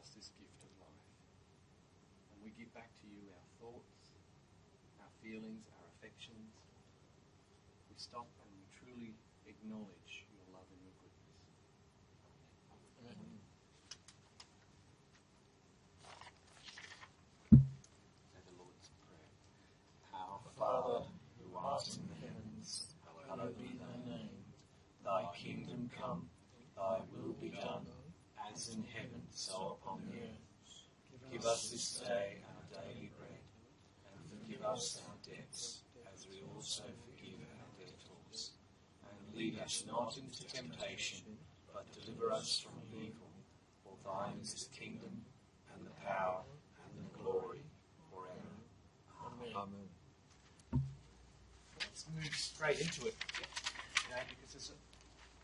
us this gift of life. And we give back to you our thoughts, our feelings, our affections. We stop and we truly acknowledge your love and your goodness. Amen. Say the Lord's Prayer. Our Father, who art in the heavens, hallowed be thy name. Thy kingdom come, thy will be done, as in heaven, so upon the earth. Give us this day our daily bread, and forgive us our debts, as we also forgive our debtors. And lead us not into temptation, but deliver us from evil. For thine is the kingdom, and the power, and the glory, forever. Amen. Let's move straight into it, because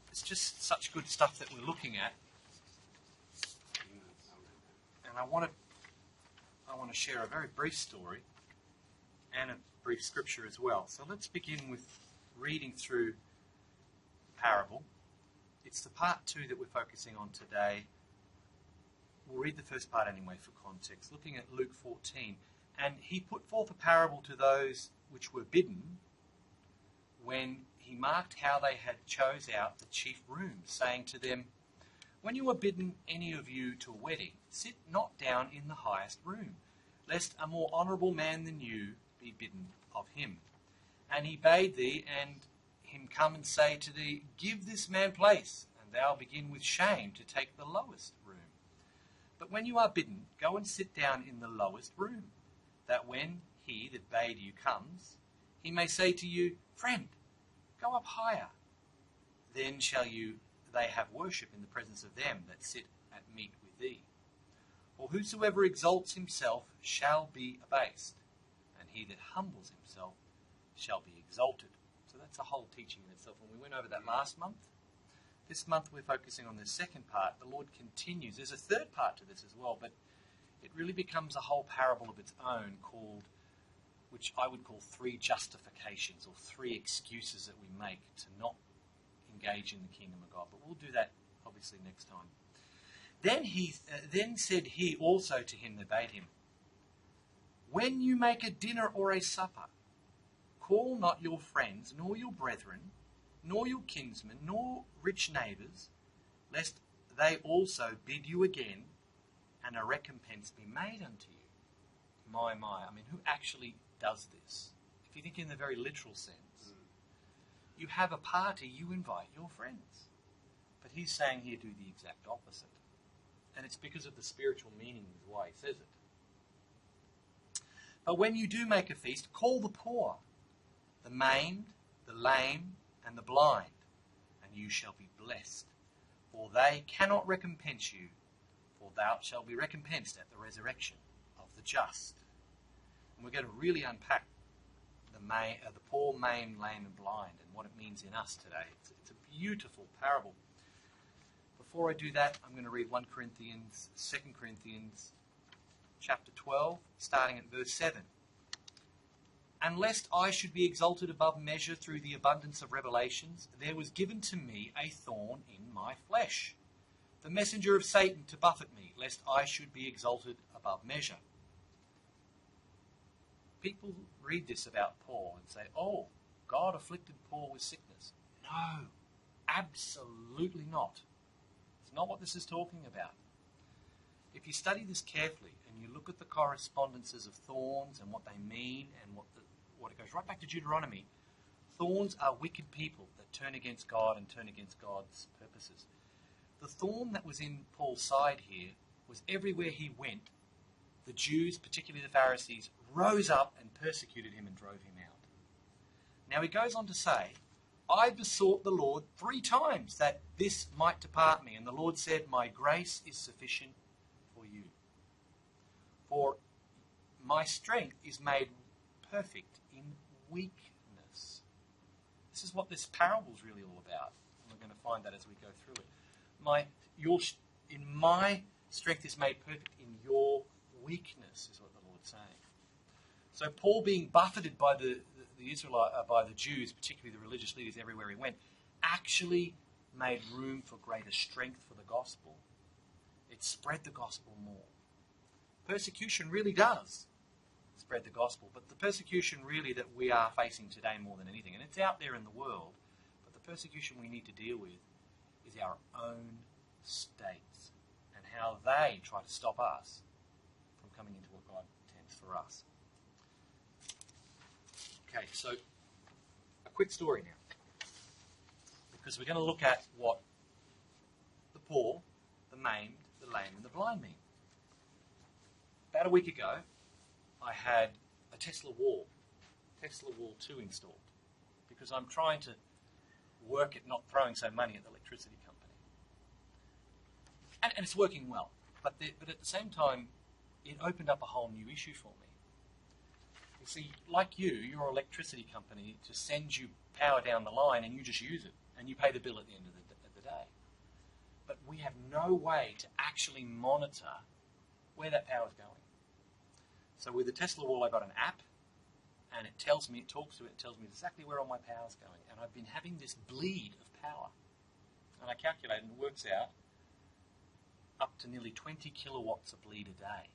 it's just such good stuff that we're looking at. And I want to share a very brief story and a brief scripture as well. So let's begin with reading through the parable. It's the part 2 that we're focusing on today. We'll read the first part anyway for context, looking at Luke 14. And he put forth a parable to those which were bidden, when he marked how they had chose out the chief rooms, saying to them, When you are bidden, any of you, to a wedding, sit not down in the highest room, lest a more honourable man than you be bidden of him. And he bade thee, and him come and say to thee, Give this man place, and thou begin with shame to take the lowest room. But when you are bidden, go and sit down in the lowest room, that when he that bade you comes, he may say to you, Friend, go up higher. Then shall they have worship in the presence of them that sit at meat with thee. For whosoever exalts himself shall be abased, and he that humbles himself shall be exalted. So that's a whole teaching in itself. And we went over that last month. This month we're focusing on the second part. The Lord continues. There's a third part to this as well, but it really becomes a whole parable of its own, which I would call 3 justifications, or 3 excuses that we make to not engage in the kingdom of God. But we'll do that obviously next time. Then said he also to him that bade him, When you make a dinner or a supper, call not your friends, nor your brethren, nor your kinsmen, nor rich neighbours, lest they also bid you again, and a recompense be made unto you. My, I mean, who actually does this? If you think in the very literal sense, you have a party, you invite your friends. But he's saying here, do the exact opposite. And it's because of the spiritual meaning is why he says it. But when you do make a feast, call the poor, the maimed, the lame, and the blind, and you shall be blessed. For they cannot recompense you, for thou shalt be recompensed at the resurrection of the just. And we're going to really unpack the poor, maimed, lame, and blind, and what it means in us today. It's a beautiful parable. Before I do that, I'm going to read 2 Corinthians chapter 12, starting at verse 7. And lest I should be exalted above measure through the abundance of revelations, there was given to me a thorn in my flesh, the messenger of Satan to buffet me, lest I should be exalted above measure. People read this about Paul and say, oh, God afflicted Paul with sickness. No, absolutely not. It's not what this is talking about. If you study this carefully and you look at the correspondences of thorns and what they mean and what it goes right back to Deuteronomy, thorns are wicked people that turn against God and turn against God's purposes. The thorn that was in Paul's side here was everywhere he went, the Jews, particularly the Pharisees, rose up and persecuted him and drove him out. Now he goes on to say, I besought the Lord 3 times that this might depart me. And the Lord said, my grace is sufficient for you. For my strength is made perfect in weakness. This is what this parable is really all about. And we're going to find that as we go through it. My strength is made perfect in your weakness, is what the Lord's saying. So Paul, being buffeted by the Jews, particularly the religious leaders everywhere he went, actually made room for greater strength for the gospel. It spread the gospel more. Persecution really does spread the gospel, but the persecution really that we are facing today more than anything, and it's out there in the world, but the persecution we need to deal with is our own states and how they try to stop us from coming into what God intends for us. Okay, so a quick story now, because we're going to look at what the poor, the maimed, the lame, and the blind mean. About a week ago, I had a Tesla Wall 2 installed, because I'm trying to work at not throwing so money at the electricity company. And it's working well, but at the same time, it opened up a whole new issue for me. You see, like your electricity company just sends you power down the line and you just use it, and you pay the bill at the end of the day. But we have no way to actually monitor where that power is going. So with the Tesla Wall, I got an app, and it tells me exactly where all my power is going. And I've been having this bleed of power. And I calculated, and it works out up to nearly 20 kilowatts of bleed a day.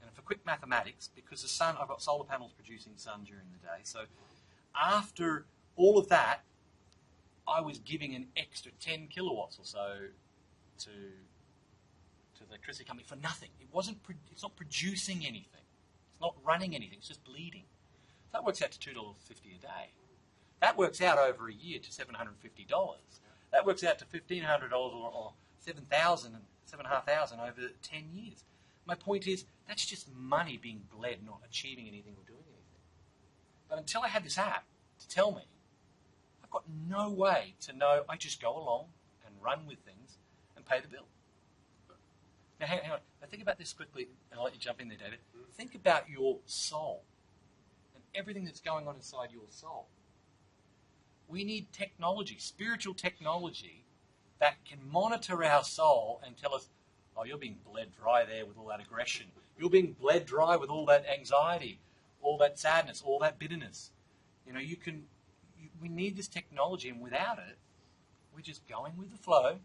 And for quick mathematics, because the sun, I've got solar panels producing sun during the day, so after all of that, I was giving an extra 10 kilowatts or so to the electricity company for nothing. It's not producing anything. It's not running anything. It's just bleeding. So that works out to $2.50 a day. That works out over a year to $750. That works out to $1,500 or $7,500 over 10 years. My point is, that's just money being bled, not achieving anything or doing anything. But until I had this app to tell me, I've got no way to know. I just go along and run with things and pay the bill. Now, hang on. Now, think about this quickly, and I'll let you jump in there, David. Think about your soul and everything that's going on inside your soul. We need technology, spiritual technology, that can monitor our soul and tell us, oh, you're being bled dry there with all that aggression. You're being bled dry with all that anxiety, all that sadness, all that bitterness. We need this technology, and without it, we're just going with the flow.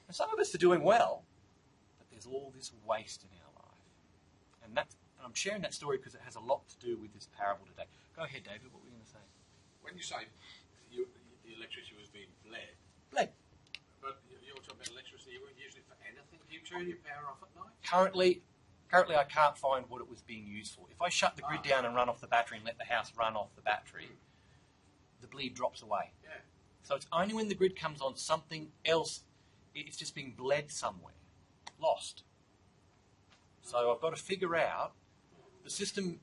And some of us are doing well, but there's all this waste in our life. And I'm sharing that story because it has a lot to do with this parable today. Go ahead, David, what were you going to say? When you say the electricity was being bled, but you're talking about electricity, you wouldn't use it for anything. Do you turn your power off at night? Currently, I can't find what it was being used for. If I shut the grid down and run off the battery and let the house run off the battery, the bleed drops away. Yeah. So it's only when the grid comes on, something else, it's just being bled somewhere, lost. So I've got to figure out the system.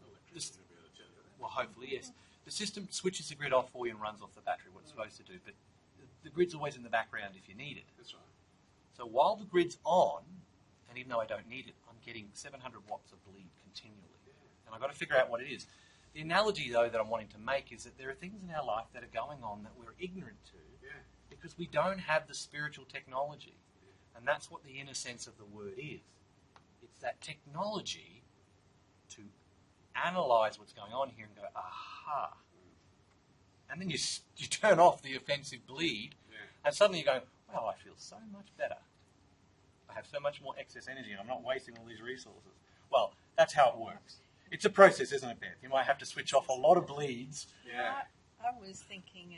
Well, hopefully, yes. The system switches the grid off for you and runs off the battery, what it's supposed to do. But the grid's always in the background if you need it. That's right. So while the grid's on, and even though I don't need it, I'm getting 700 watts of bleed continually. And I've got to figure out what it is. The analogy, though, that I'm wanting to make is that there are things in our life that are going on that we're ignorant to because we don't have the spiritual technology. And that's what the inner sense of the word is. It's that technology to analyze what's going on here and go, aha. And then you turn off the offensive bleed, and suddenly you're going, wow, I feel so much better. I have so much more excess energy, and I'm not wasting all these resources. Well, that's how it works. It's a process, isn't it, Beth? You might have to switch off a lot of bleeds. Yeah. I was thinking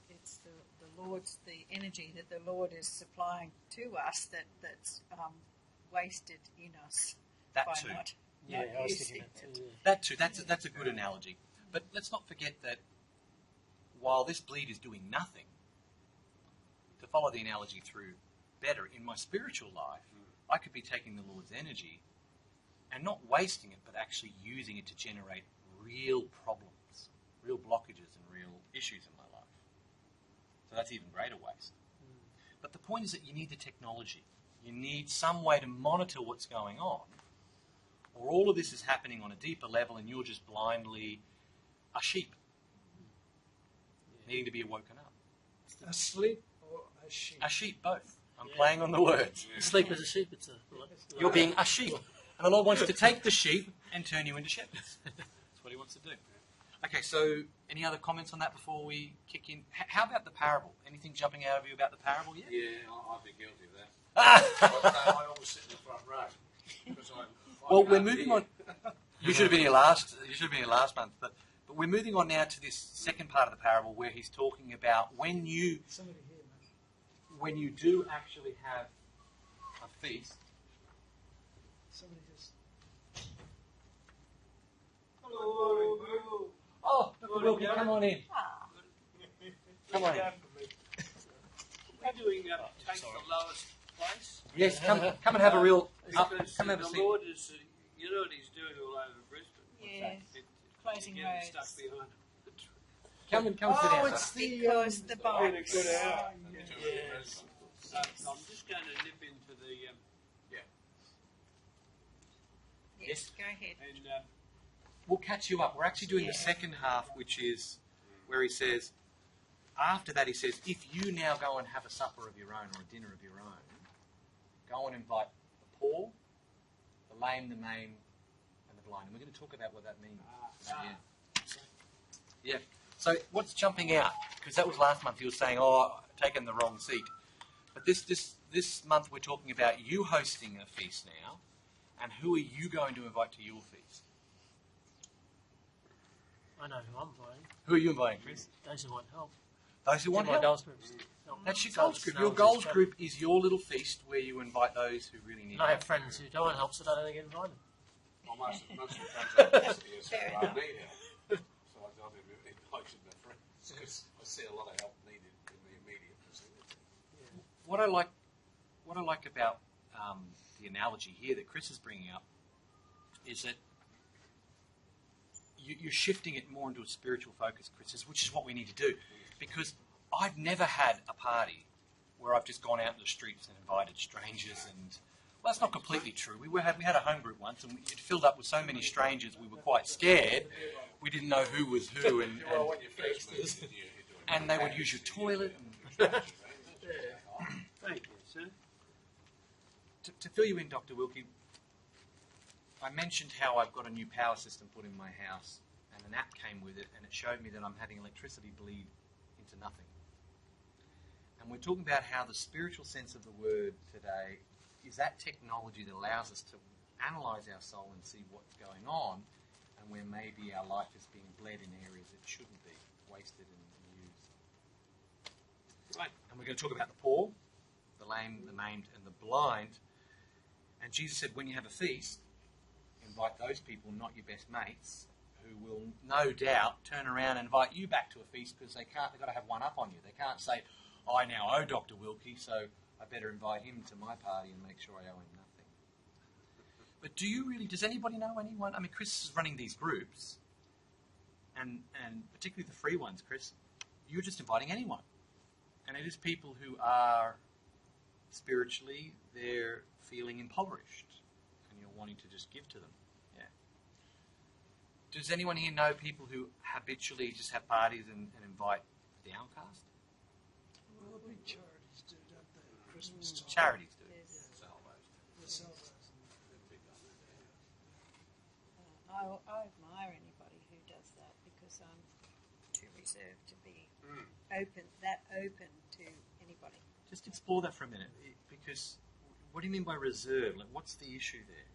it's the Lord's, the energy that the Lord is supplying to us that's wasted in us That by too. not I was using thinking that too. That too. That's a good analogy. But let's not forget that while this bleed is doing nothing, to follow the analogy through better, in my spiritual life, I could be taking the Lord's energy and not wasting it, but actually using it to generate real problems, real blockages and real issues in my life. So that's even greater waste. But the point is that you need the technology. You need some way to monitor what's going on, or all of this is happening on a deeper level and you're just blindly a sheep needing to be woken up. Asleep or a sheep? A sheep, both. I'm playing on the words. Sleep as a sheep. It's You're being a sheep. And the Lord wants to take the sheep and turn you into shepherds. That's what he wants to do. Okay, so any other comments on that before we kick in? How about the parable? Anything jumping out of you about the parable yet? Yeah, I've been guilty of that. I Well, we're moving on. You should have been here last. You should have been here last month. But we're moving on now to this second part of the parable where he's talking about when you do actually have a feast. Somebody just. Oh, Dr. Wilkie, come on in. Ah, Come on in. We're doing take the lowest place. Yes, come and have a real. Because Come have a the seat. Lord is, you know what He's doing all over Brisbane. yeah. Closing Getting roads. stuck behind it. Come and sit down. It's the. Because the box. Good hour. Yes. I'm just going to nip into the Yes, go ahead. and We'll catch you up. We're actually doing the second half, which is where he says, after that he says, if you now go and have a supper of your own or a dinner of your own, go and invite the poor, the lame, the maimed, and the blind. And we're going to talk about what that means. Yeah. So what's jumping out? Because that was last month. He was saying, I've taken the wrong seat. But this month we're talking about you hosting a feast now, and who are you going to invite to your feast? I know who I'm playing. Who are you inviting, Chris? Those who want help. Those who want My help. goals groups. That's your goals group. Your goals group is your little feast where you invite those who really need And I help. have friends who don't want help, so they don't get invited. Well, most of the friends I used to use Fair I enough. need help. So I do invite my friends because I see a lot of help needed in the immediate vicinity. What I like about the analogy here that Chris is bringing up is that you're shifting it more into a spiritual focus, Chris, which is what we need to do. Because I've never had a party where I've just gone out in the streets and invited strangers and... Well, that's not completely true. We had a home group once and it filled up with so many strangers we were quite scared. We didn't know who was who Well, when you first move, you're doing and they would use your toilet. thank you, sir. To fill you in, Dr. Wilkie, I mentioned how I've got a new power system put in my house and an app came with it and it showed me that I'm having electricity bleed into nothing. And we're talking about how the spiritual sense of the word today is that technology that allows us to analyse our soul and see what's going on and where maybe our life is being bled in areas it shouldn't be, wasted and used. Right. And we're going to talk about the poor, the lame, the maimed and the blind. And Jesus said, when you have a feast, invite those people, not your best mates, who will no doubt turn around and invite you back to a feast because they've got to have one up on you. They can't say, I now owe Dr. Wilkie, so I better invite him to my party and make sure I owe him nothing. But does anybody know anyone? I mean, Chris is running these groups, and particularly the free ones, Chris, you're just inviting anyone. And it is people who are spiritually, they're feeling impoverished, and you're wanting to just give to them. Yeah. Does anyone here know people who habitually just have parties and invite the downcast? Well, big charities do, don't they? Christmas time. Charities do. The Salvos. I admire anybody who does that because I'm too reserved to be open to anybody. Just explore that for a minute, because what do you mean by reserve? Like, what's the issue there?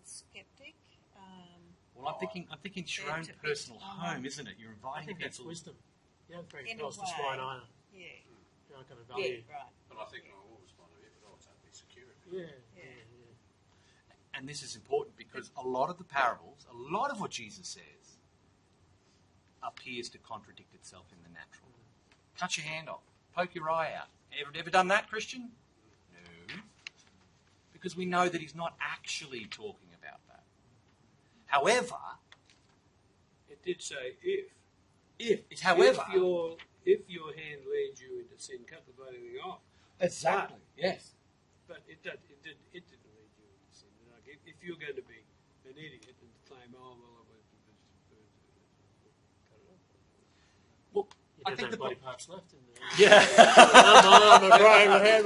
Skeptic. Well, I'm thinking it's your own to be- personal home, isn't it? You're I inviting think that's people. wisdom. You don't very In a close to way. swine either. Yeah. You're not going to Yeah. value. Right. But I think from a woman's point of view, but also the security. Yeah. And this is important because a lot of the parables, a lot of what Jesus says, appears to contradict itself in the natural. Cut your hand off. Poke your eye out. Ever done that, Christian? No. Because we know that he's not actually talking about that. However, It did say if it's however. if your hand leads you into sin, cut the bloody thing off. Exactly. Yes. But it didn't lead you into sin. Like if you're going to be an idiot and claim, oh well, I went to cut it off. Well, You I don't think have the body parts left in there. Yeah. I'm a crying my hand.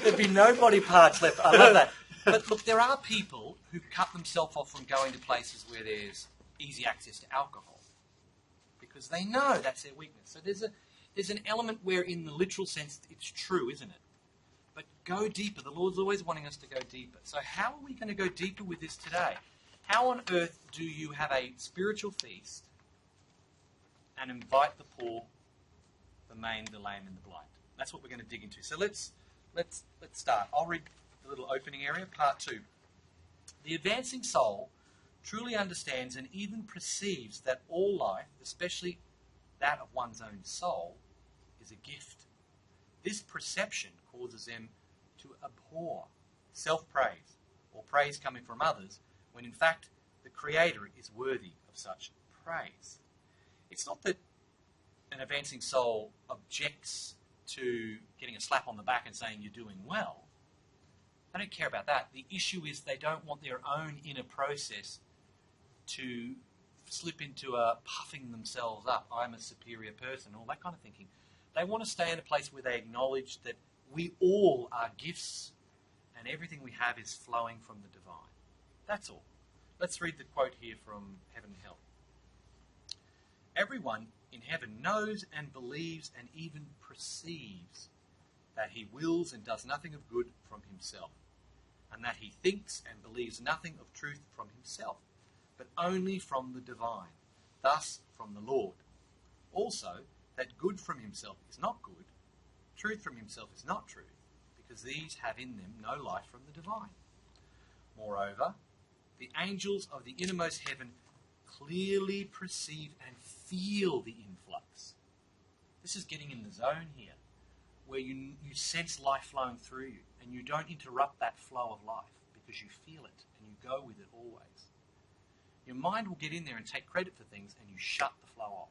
There'd be no body parts left. I love that. But look, there are people who cut themselves off from going to places where there's easy access to alcohol because they know that's their weakness. So there's an element where, in the literal sense, it's true, isn't it? But go deeper. The Lord's always wanting us to go deeper. So how are we going to go deeper with this today? How on earth do you have a spiritual feast and invite the poor, the maimed, the lame, and the blind? That's what we're going to dig into. So let's start. I'll read the little opening area, part 2. The advancing soul truly understands and even perceives that all life, especially that of one's own soul, is a gift. This perception causes them to abhor self-praise or praise coming from others, when in fact the Creator is worthy of such praise. It's not that an advancing soul objects to getting a slap on the back and saying you're doing well. They don't care about that. The issue is they don't want their own inner process to slip into a puffing themselves up, I'm a superior person, all that kind of thinking. They want to stay in a place where they acknowledge that we all are gifts and everything we have is flowing from the divine. That's all. Let's read the quote here from Heaven and Hell. Everyone in heaven knows and believes and even perceives that he wills and does nothing of good from himself, and that he thinks and believes nothing of truth from himself, but only from the divine, thus from the Lord. Also, that good from himself is not good, truth from himself is not truth, because these have in them no light from the divine. Moreover, the angels of the innermost heaven clearly perceive and feel the influx. This is getting in the zone here, where you sense life flowing through you, and you don't interrupt that flow of life, because you feel it, and you go with it always. Your mind will get in there and take credit for things, and you shut the flow off.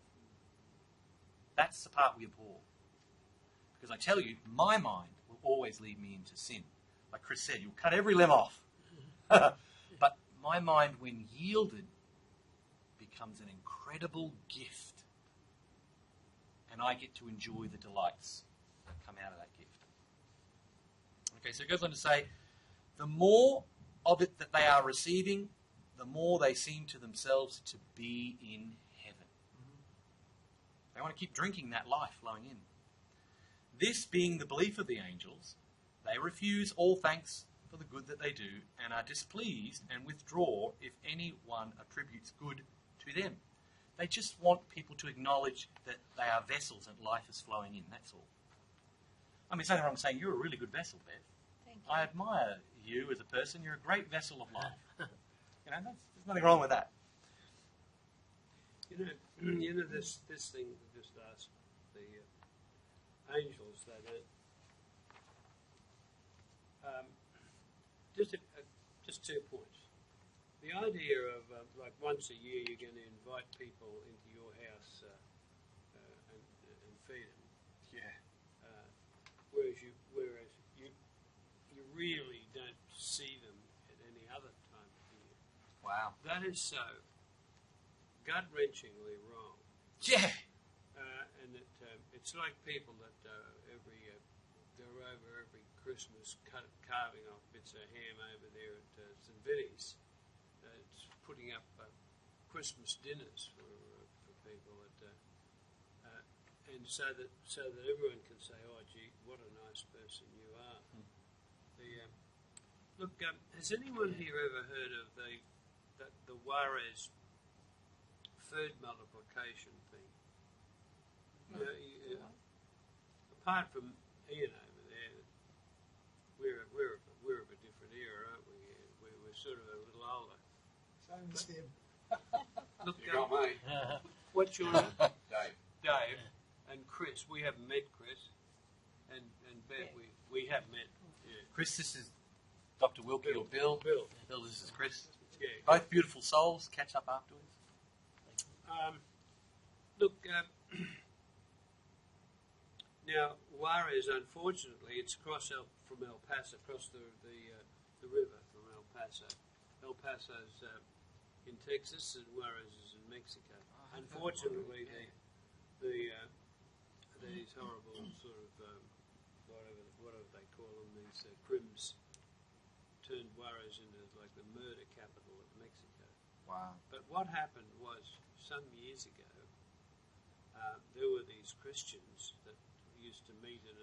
That's the part we abhor. Because I tell you, my mind will always lead me into sin. Like Chris said, you'll cut every limb off. But my mind, when yielded, becomes an incredible gift. And I get to enjoy the delights that come out of that gift. Okay, so it goes on to say, the more of it that they are receiving, the more they seem to themselves to be in heaven. They want to keep drinking that life flowing in. This being the belief of the angels, they refuse all thanks for the good that they do and are displeased and withdraw if anyone attributes good to them. They just want people to acknowledge that they are vessels and life is flowing in, that's all. I mean, it's nothing wrong saying you're a really good vessel, Beth. Thank you. I admire you as a person. You're a great vessel of life. You know, there's nothing wrong with that. You know this thing that just asked the angels that just 2 points. The idea of like once a year you're going to invite people into your house and feed them. Yeah. Whereas you really don't see them at any other time of the year. Wow. That is so gut-wrenchingly wrong. Yeah. And it's like people that go over every Christmas carving off bits of ham over there at St. Vinny's. It's putting up Christmas dinners for people, and so that everyone can say, "Oh, gee, what a nice person you are." Look, has anyone here ever heard of the Juarez food multiplication thing? Apart from Ian over there, we're of a different era, aren't we? We're sort of a little older. Same as him. Look, You got me. what's your name? Dave. Dave and Chris. We haven't met Chris, and Beth. We have met. Yeah. Chris, this is Dr. Wilkie or Bill. Bill. Bill, this is Chris. Yeah. Both beautiful souls. Catch up afterwards. Look, now Juarez, unfortunately, it's across from El Paso, across the river from El Paso. El Paso's in Texas, and Juarez is in Mexico. Unfortunately, these horrible sort of whatever they call them, these crims, turned Juarez into like the murder capital of Mexico. Wow. But what happened was, some years ago, there were these Christians that used to meet in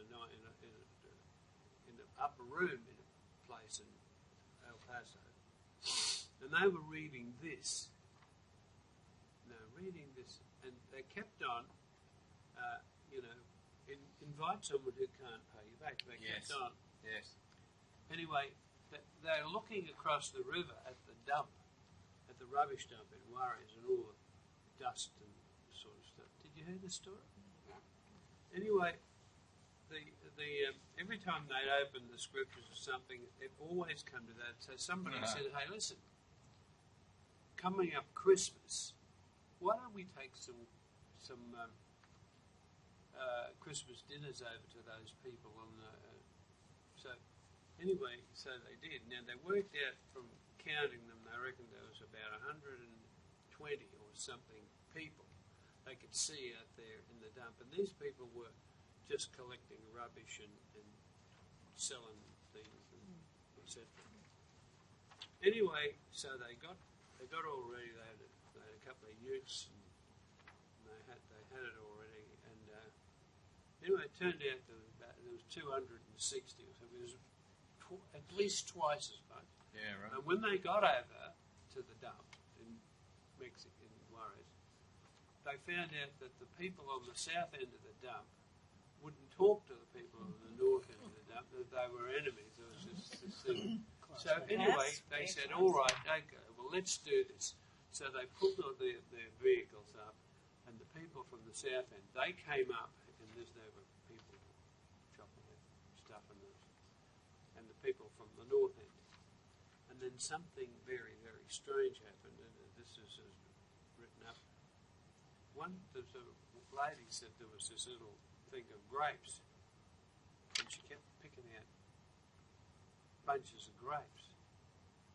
in the upper room in a place in El Paso, and they were reading this. And they kept on, invite someone who can't pay you back. They Yes. kept on. Yes. Anyway, they're looking across the river at the dump, at the rubbish dump in Juarez, and all the dust and sort of stuff. Did you hear the story? Anyway, every time they'd open the scriptures or something, it always come to that. So somebody said, "Hey, listen, coming up Christmas, why don't we take some Christmas dinners over to those people on the?" So they did. Now they worked out from counting them. They reckoned there was about 120 or something people they could see out there in the dump, and these people were just collecting rubbish and selling things, and etc. Anyway, so they got all ready. They had a couple of utes, and they had it already. And anyway, it turned out there was 260 or something. It was at least twice as much. Yeah, right. And when they got over to the dump in Mexico, in Juarez, they found out that the people on the south end of the dump wouldn't talk to the people on the north end of the dump, that they were enemies. It was just this thing. So anyway, they said, all right, okay, well, let's do this. So they pulled their vehicles up, and the people from the south end, they came up, and there were people chopping up stuff, and the people from the north end. And then something very, very strange happened, and this is written up. The lady said there was this little thing of grapes, and she kept picking out bunches of grapes,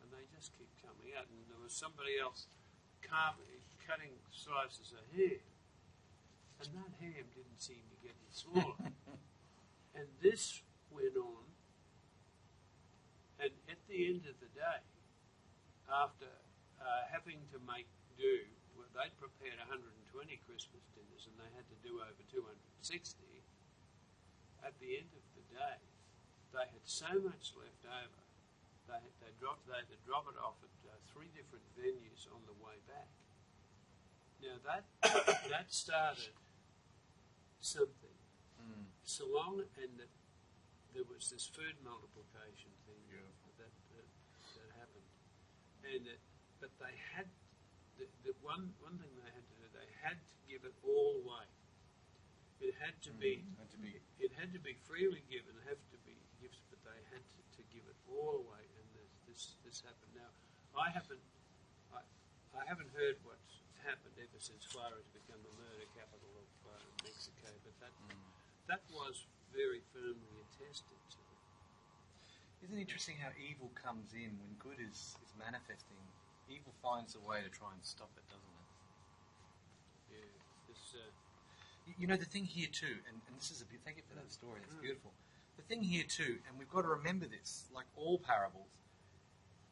and they just keep coming out. And there was somebody else cutting slices of ham, and that ham didn't seem to get any smaller. And this went on, and at the end of the day, after having to make do, they'd prepared 120 Christmas dinners, and they had to do over 260. At the end of the day, they had so much left over. They had to drop it off at 3 different venues on the way back. Now that started something. So long, and that there was this food multiplication thing that happened, and but they had the one thing they had to do. They had to give it all away. It had to be. It had to be freely given. It had to be gifts, but they had to give it all away. And this happened. Now, I haven't heard what's happened ever since Juarez became the murder capital of Mexico. But that was very firmly attested to. Isn't it interesting how evil comes in when good is manifesting? Evil finds a way to try and stop it, doesn't it? Yeah. The thing here too, and this is thank you for that story, it's beautiful. The thing here too, and we've got to remember this, like all parables,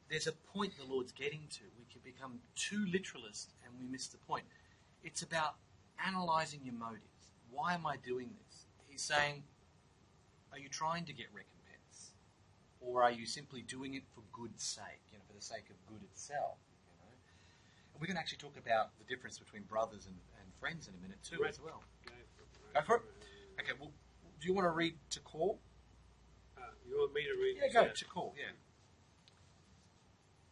there's a point the Lord's getting to. We can become too literalist and we miss the point. It's about analysing your motives. Why am I doing this? He's saying, are you trying to get recompense? Or are you simply doing it for good's sake, for the sake of good itself? And we're going to actually talk about the difference between brothers and friends in a minute too, as well. Go for it. Okay, well, do you want to read to call? You want me to read? Yeah, go to call, yeah.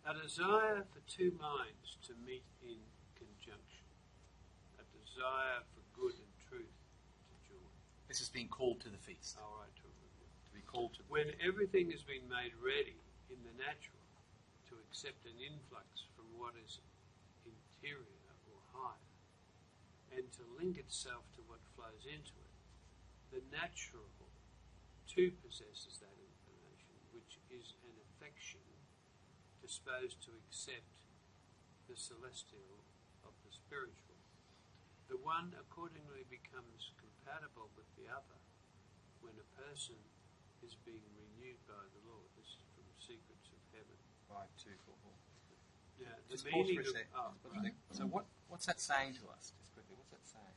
A desire for two minds to meet in conjunction. A desire for good and truth to join. This is being called to the feast. All right, To be called to the when everything has been made ready in the natural to accept an influx from what is interior or higher, and to link itself to what flows into it, the natural too possesses that inclination, which is an affection disposed to accept the celestial of the spiritual. The one accordingly becomes compatible with the other when a person is being renewed by the Lord. This is from Secrets of Heaven. 5:244. Now, the Just pause meaning for a sec. of What do you think? So what's that saying to us? Just quickly, what's that saying?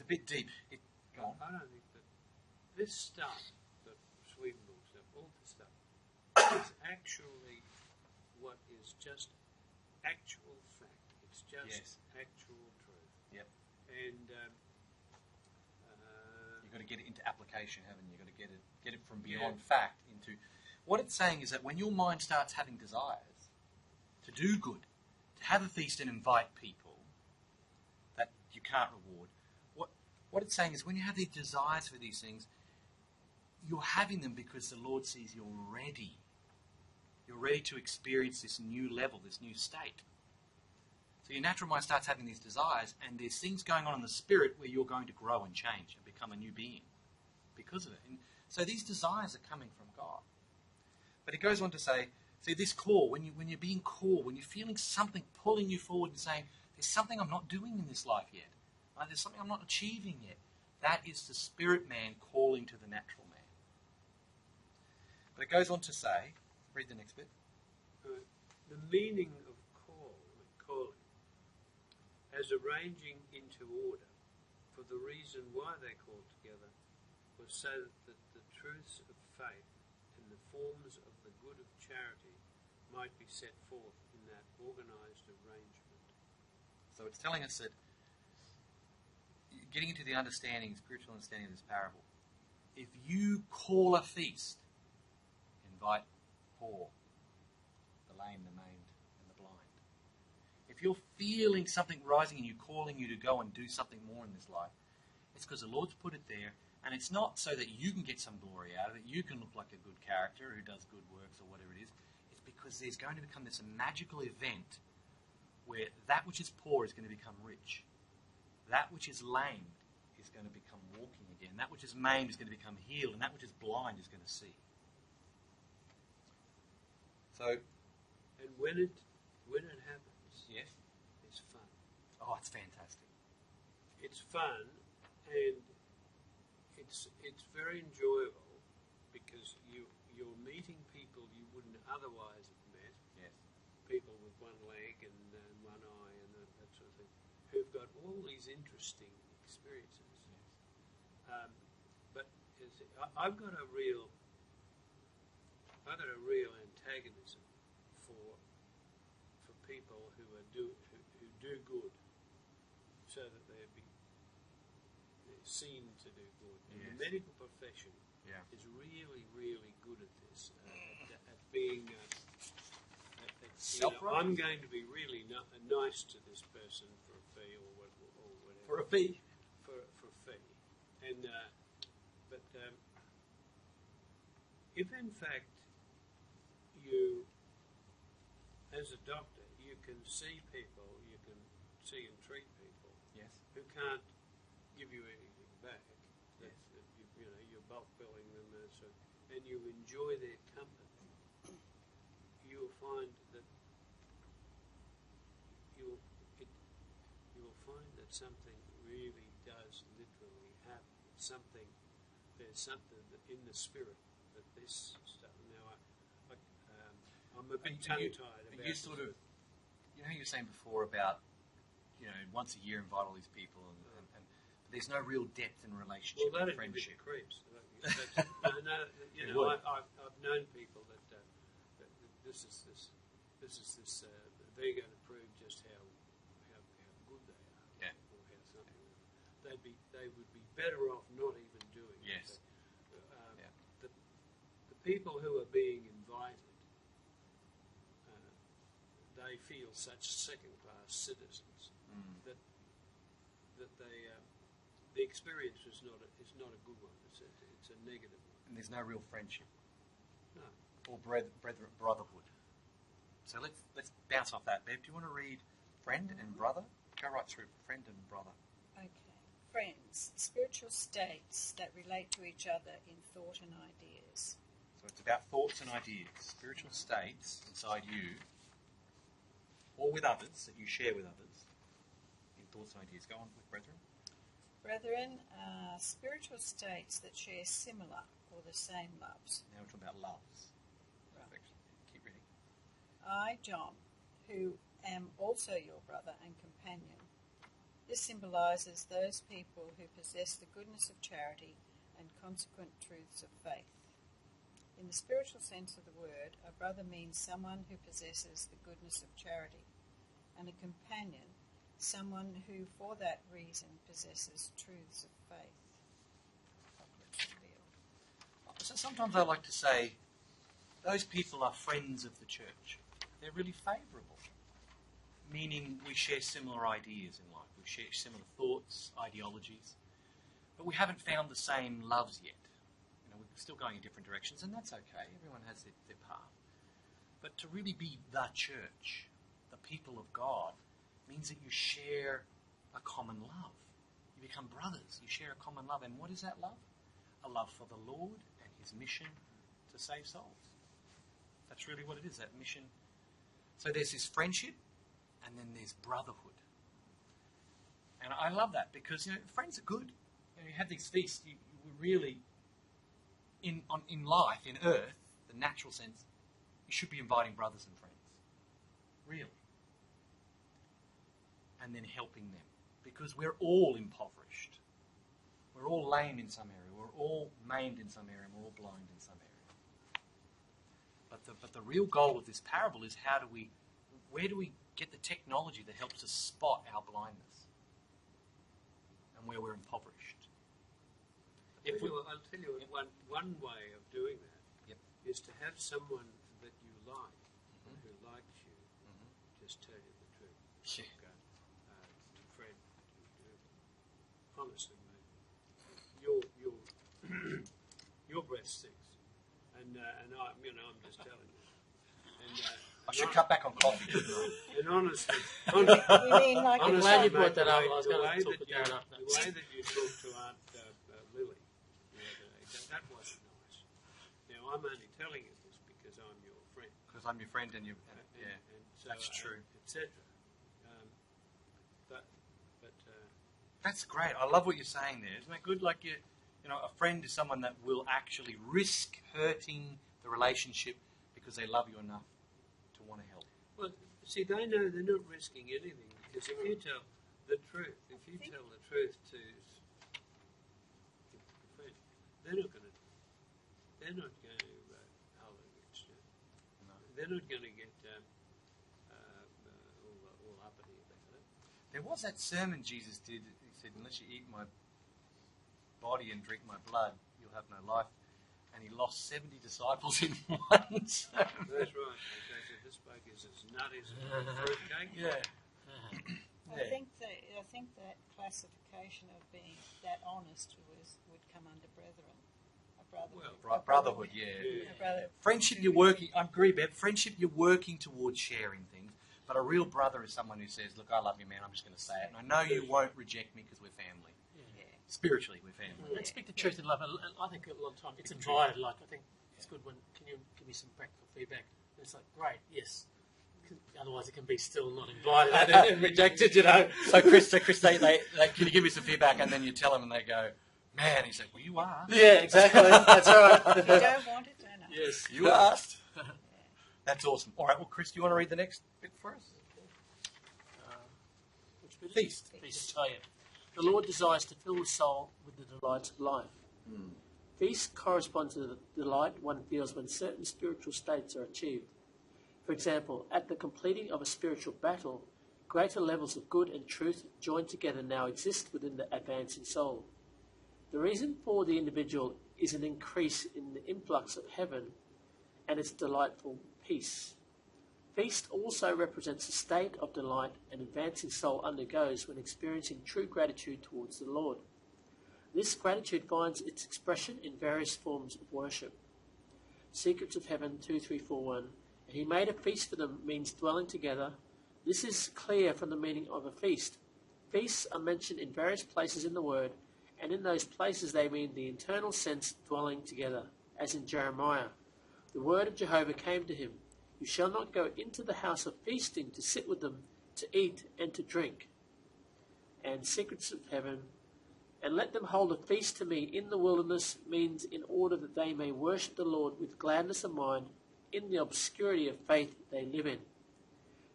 It's a bit deep. Go on. I don't think that this stuff, that Swedenborg stuff, all this stuff, is actually what is just actual fact. It's just actual truth. Yep. And You've got to get it into application, haven't you? You've got to get it from beyond fact into... What it's saying is that when your mind starts having desires to do good, to have a feast and invite people that you can't reward, what it's saying is when you have these desires for these things, you're having them because the Lord sees you're ready. You're ready to experience this new level, this new state. So your natural mind starts having these desires, and there's things going on in the spirit where you're going to grow and change and become a new being because of it. And so these desires are coming from God. But it goes on to say, see, this call, when you're being called, when you're feeling something pulling you forward and saying, there's something I'm not doing in this life yet. There's something I'm not achieving yet. That is the spirit man calling to the natural man. But it goes on to say, read the next bit. the meaning of calling, as arranging into order, for the reason why they called together, was so that the truths of faith and the forms of the good of charity might be set forth in that organized arrangement. So it's telling us that, getting into the understanding, spiritual understanding of this parable, if you call a feast, invite poor, the lame, the maimed, and the blind. If you're feeling something rising in you, calling you to go and do something more in this life, it's because the Lord's put it there, and it's not so that you can get some glory out of it, you can look like a good character who does good works or whatever it is. It's because there's going to become this magical event where that which is poor is going to become rich. That which is lame is going to become walking again. That which is maimed is going to become healed, and that which is blind is going to see. So, And when it happens, yes, it's fun. oh, it's fantastic. It's fun, and it's very enjoyable because you're meeting people you wouldn't otherwise have met. Yes, People with one leg and one eye and that sort of thing, who've got all these interesting experiences. But I've got a real antagonism for people who do good, so that they're seen to do good. And Yes. the medical profession yeah, is really, really good at this, at being. I'm going to be really nice to this person for a fee or whatever. for a fee. For a fee, and but if in fact you, as a doctor, you can see people, you can see and treat people Yes, who can't give you anything back. That you're bulk billing them, and you enjoy their company. You'll find that you'll find that something really does literally happen. There's something that in the spirit that this stuff. Now, I'm a bit tongue-tied about you sort of, you know, you were saying before about, once a year invite all these people, and there's no real depth in relationship Well, and that'd give friendship. it creeps. I've known people that this is this. They're going to prove just how good they are, Yeah. or how something. They would be better off not even doing Yes. it. Yeah. The people who are being invited, they feel such second-class citizens that the experience is not a good one. It's a negative one. And there's no real friendship No. or brotherhood. So let's bounce off that. Bev, do you want to read friend and brother? Go right through friend and brother. Okay. Friends, spiritual states that relate to each other in thought and ideas. So it's about thoughts and ideas, spiritual states inside you, or with others that you share with others in thoughts and ideas. Go on with brethren. Brethren, spiritual states that share similar or the same loves. Now we're talking about loves. Right. Perfect. Keep reading. I, John, who am also your brother and companion, This symbolises those people who possess the goodness of charity and consequent truths of faith. In the spiritual sense of the word, a brother means someone who possesses the goodness of charity, and a companion, someone who for that reason possesses truths of faith. So sometimes I like to say, those people are friends of the church. They're really favourable, meaning we share similar ideas in life. We share similar thoughts, ideologies, but we haven't found the same loves yet. We're still going in different directions, and that's okay. Everyone has their path. But to really be the church, the people of God, means that you share a common love. You become brothers. You share a common love. And what is that love? A love for the Lord and his mission to save souls. That's really what it is, that mission. So there's this friendship, and then there's brotherhood. And I love that because, friends are good. You have these feasts, you really, in life, in earth, the natural sense, you should be inviting brothers and friends. Really. And then helping them. Because we're all impoverished. We're all lame in some area. We're all maimed in some area. And we're all blind in some area. But the real goal of this parable is where do we get the technology that helps us spot our blindness and where we're impoverished? I'll tell you one way of doing that is to have someone that you like, who likes you, just tell you the truth. Yeah. Fred, honestly, mate, your breath stinks, and I'm just telling you. And I should cut back on coffee, shouldn't I? And honestly, You mean like honestly, a glad you son? brought that up. the I was way going to talk that to Darren up. the way that you talked to Aunt Lily the other day, that wasn't nice. Now, I'm only telling you this because I'm your friend. Because I'm your friend and you... Yeah, And so, that's true. etc. But That's great. I love what you're saying there. Isn't that good? Like, a friend is someone that will actually risk hurting the relationship because they love you enough to want to help. well, see, they know they're not risking anything because if you tell the truth, to your friend, they're not going to hold it against you. No. They're not going to get all uppity about it. There was that sermon Jesus did. He said, unless you eat my body and drink my blood, you'll have no life. And he lost 70 disciples in one sermon. That's right. They said this bloke is as nutty as a fruitcake. Yeah. I think that classification of being that honest would come under brethren. A brotherhood. Well, brotherhood, yeah. A brother. Friendship, you're working... I agree, Bev. Friendship, you're working towards sharing things. But a real brother is someone who says, look, I love you, man. I'm just going to say it. And I know you won't reject me because we're family. Yeah. Spiritually, we're family. And speak the truth in love. And I think a lot of times it's invited. Like, I think it's good when, can you give me some practical feedback? And it's like, great, yes. Otherwise it can be still not invited and rejected, So Chris, they can you give me some feedback? And then you tell them and they go, man. He's like, well, you asked. Yeah, exactly. That's right. If you don't want it, turn up. Yes. You asked. That's awesome. All right, well, Chris, do you want to read the next bit for us? Which bit? Feast. Feast. Oh, yeah. The Lord desires to fill the soul with the delights of life. Feast corresponds to the delight one feels when certain spiritual states are achieved. For example, at the completing of a spiritual battle, greater levels of good and truth joined together now exist within the advancing soul. The reason for the individual is an increase in the influx of heaven and its delightful peace. Feast also represents the state of delight an advancing soul undergoes when experiencing true gratitude towards the Lord. This gratitude finds its expression in various forms of worship. Secrets of Heaven 2341. And he made a feast for them means dwelling together. This is clear from the meaning of a feast. Feasts are mentioned in various places in the Word, and in those places they mean the internal sense dwelling together, as in Jeremiah. The word of Jehovah came to him, you shall not go into the house of feasting to sit with them, to eat and to drink. And Secrets of Heaven, and let them hold a feast to me in the wilderness means in order that they may worship the Lord with gladness of mind in the obscurity of faith they live in.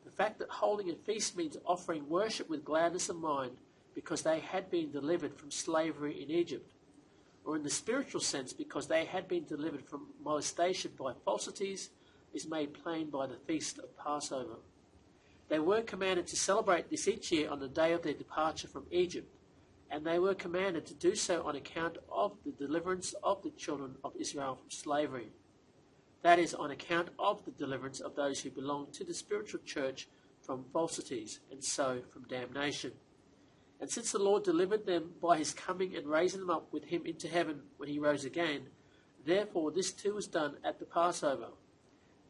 The fact that holding a feast means offering worship with gladness of mind because they had been delivered from slavery in Egypt, or in the spiritual sense, because they had been delivered from molestation by falsities, is made plain by the feast of Passover. They were commanded to celebrate this each year on the day of their departure from Egypt, and they were commanded to do so on account of the deliverance of the children of Israel from slavery. That is, on account of the deliverance of those who belong to the spiritual church from falsities, and so from damnation. And since the Lord delivered them by his coming and raising them up with him into heaven when he rose again, therefore this too was done at the Passover.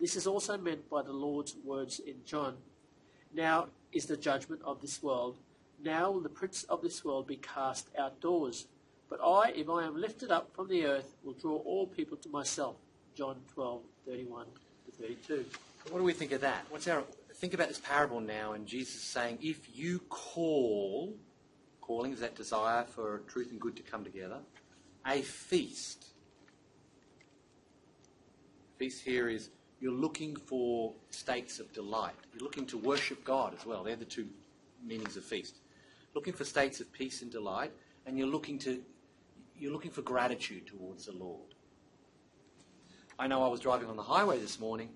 This is also meant by the Lord's words in John. Now is the judgment of this world. Now will the prince of this world be cast outdoors. But I, if I am lifted up from the earth, will draw all people to myself. John 12:31-32. What do we think of that? Think about this parable now, and Jesus is saying, if you calling is that desire for truth and good to come together, a feast. Feast here is you're looking for states of delight. You're looking to worship God as well. They're the two meanings of feast. Looking for states of peace and delight, and you're looking for gratitude towards the Lord. I know I was driving on the highway this morning,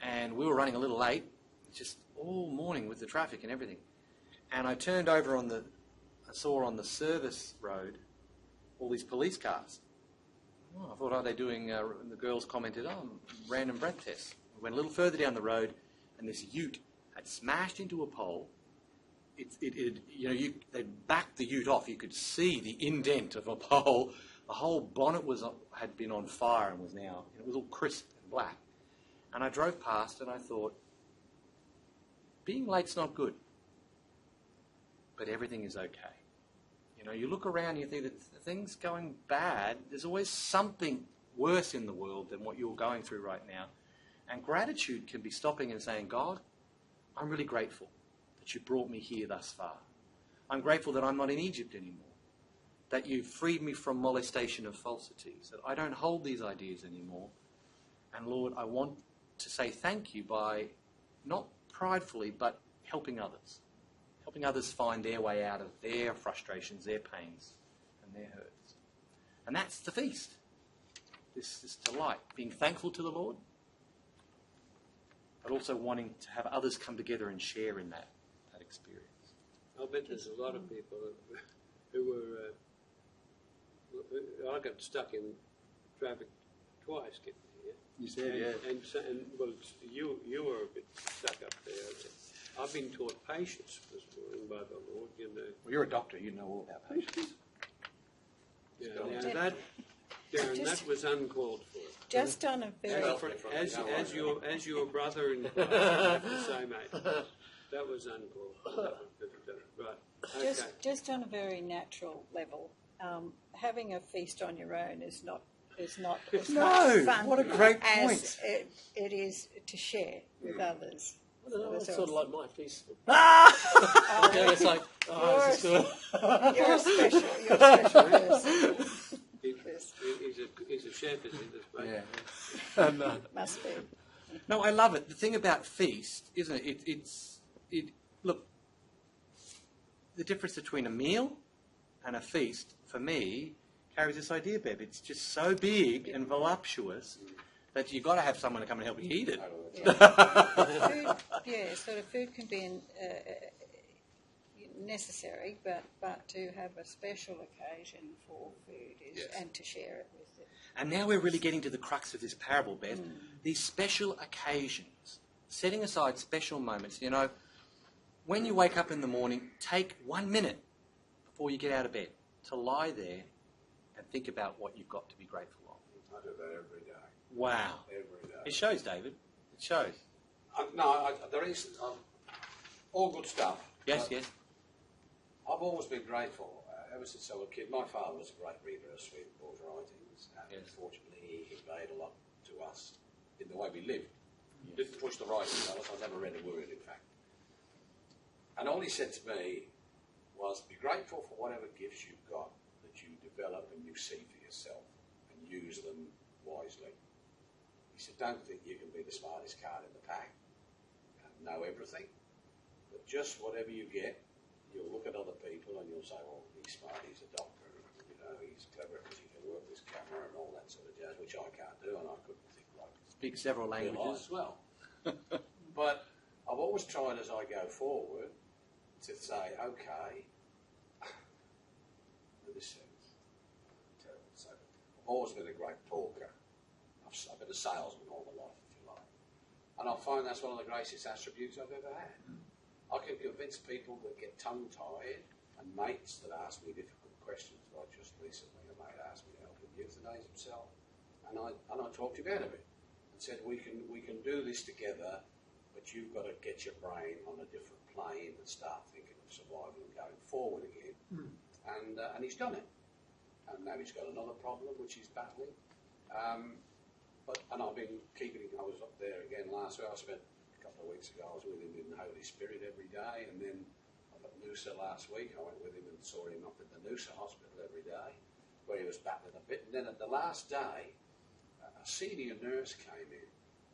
and we were running a little late, just all morning with the traffic and everything. And I turned over I saw on the service road all these police cars. Oh, I thought, are they doing, the girls commented, random breath tests. We went a little further down the road, and this ute had smashed into a pole. They backed the ute off. You could see the indent of a pole. The whole bonnet had been on fire and it was all crisp and black. And I drove past and I thought, being late's not good, but everything is okay. You look around and you think that things going bad, there's always something worse in the world than what you're going through right now. And gratitude can be stopping and saying, God, I'm really grateful that you brought me here thus far. I'm grateful that I'm not in Egypt anymore, that you've freed me from molestation of falsities, that I don't hold these ideas anymore. And Lord, I want to say thank you by not pridefully, but helping others find their way out of their frustrations, their pains, and their hurts. And that's the feast, this delight, being thankful to the Lord, but also wanting to have others come together and share in that experience. I bet there's a lot of people who were... I got stuck in traffic twice getting here. You said, yeah. And you were a bit stuck up there. I've been taught patience this morning by the Lord. Well, you're a doctor. You know all about patience. Now that was uncalled for. Just on a very... As your brother in Christ, I have to say, mate, that was uncalled for. Right. Okay. Just on a very natural level, having a feast on your own is not as much fun what a great as point. it is to share with others. It's sort of like my feast. You're it's like, this is good. You're a special person. He's a chef, is he, this bloke? Yeah. Must be. No, I love it. The thing about feast, isn't it? Look, the difference between a meal and a feast, for me, carries this idea, Bev. It's just so big and voluptuous that you've got to have someone to come and help you eat it. Food can be necessary, but to have a special occasion for food and to share it with it. And now we're really getting to the crux of this parable, Bev. These special occasions, setting aside special moments. When you wake up in the morning, take 1 minute before you get out of bed to lie there and think about what you've got to be grateful of. I do that every day. Wow. Every day. It shows, David. It shows. There is all good stuff. Yes, yes. I've always been grateful ever since I was a kid. My father was a great reader of Swedenborg's writings, and unfortunately he conveyed a lot to us in the way we lived. He didn't push the writings on us. I never read a word, in fact. And all he said to me was, be grateful for whatever gifts you've got that you develop and you see for yourself and use them wisely. He said, don't think you can be the smartest card in the pack and know everything, but just whatever you get, you'll look at other people and you'll say, well, he's smart, he's a doctor, you know, he's clever because he can work this camera and all that sort of jazz, which I can't do, and I couldn't think like Speak several Bill languages. as well. But I've always tried as I go forward to say, okay, this sounds terrible. So I've always been a great talker. I've been a salesman all my life, if you like. And I find that's one of the greatest attributes I've ever had. I can convince people that get tongue-tied and mates that ask me difficult questions. Like just recently, a mate asked me to help him euthanize himself. And I talked him out of it and said, we can do this together, but you've got to get your brain on a different plane and start thinking of survival and going forward again. And he's done it. And now he's got another problem which he's battling. And I've been keeping him. I was up there again last week. I spent a couple of weeks ago. I was with him in the Holy Spirit every day, and then up at Noosa last week. I went with him and saw him up at the Noosa Hospital every day, where he was battling a bit. And then at the last day, a senior nurse came in,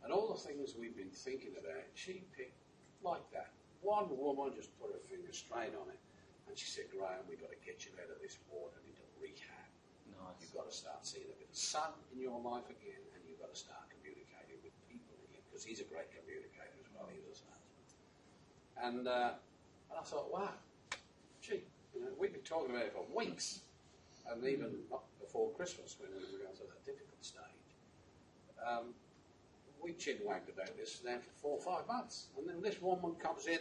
and all the things we've been thinking about, she picked like that. One woman just put her finger straight on it, and she said, Graham, we've got to get you out of this ward and into rehab. Nice. You've got to start seeing a bit of sun in your life again, and you've got to start communicating with people again, because he's a great communicator as well. He was a salesman. And I thought, wow, gee, you know, we've been talking about it for weeks, and even up before Christmas when we were going to that difficult stage. We chin-wagged about this now for 4 or 5 months, and then this woman comes in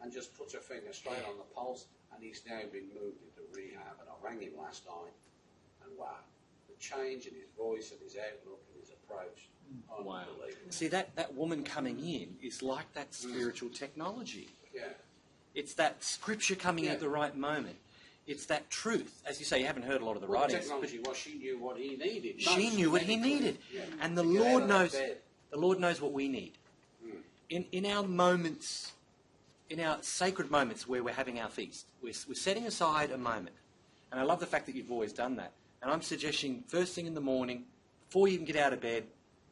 and just puts her finger straight on the pulse, and he's now been moved into rehab. And I rang him last night, and wow, the change in his voice and his outlook and his approach, unbelievable. See, that woman coming in is like that spiritual technology. Yeah. It's that scripture coming at the right moment. It's that truth. As you say, you haven't heard a lot of the Well, the writings. technology was she knew what he needed. She knew what he needed. Yeah. And the To get out Lord of that knows bed. the Lord knows what we need. In our moments, in our sacred moments where we're having our feast, we're setting aside a moment. And I love the fact that you've always done that. And I'm suggesting first thing in the morning, before you even get out of bed,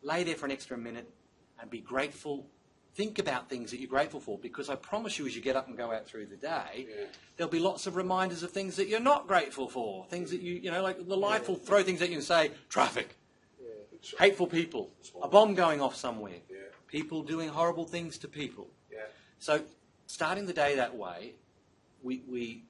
lay there for an extra minute and be grateful. Think about things that you're grateful for, because I promise you as you get up and go out through the day, there'll be lots of reminders of things that you're not grateful for. Things that you know, like the life will throw things at you and say, traffic, hateful people, a bomb going off somewhere, people doing horrible things to people. So starting the day that way, we're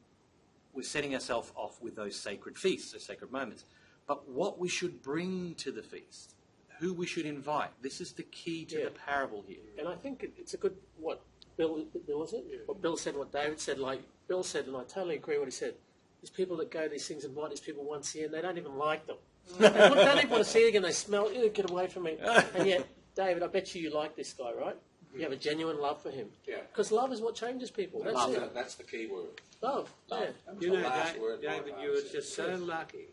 setting ourselves off with those sacred feasts, those sacred moments. But what we should bring to the feast, who we should invite, this is the key to the parable here. And I think it's a good, what Bill was it? What Bill said, what David said, like Bill said, and I totally agree what he said. There's people that go to these things and invite these people once a year and they don't even like them. They don't even want to see it again. They smell, ew, get away from me. And yet, David, I bet you like this guy, right? You have a genuine love for him. Yeah. Because love is what changes people. That's Love, it. that's the key word. Love. Love. Yeah. That was You the know, last word my David, father you were said. just so lucky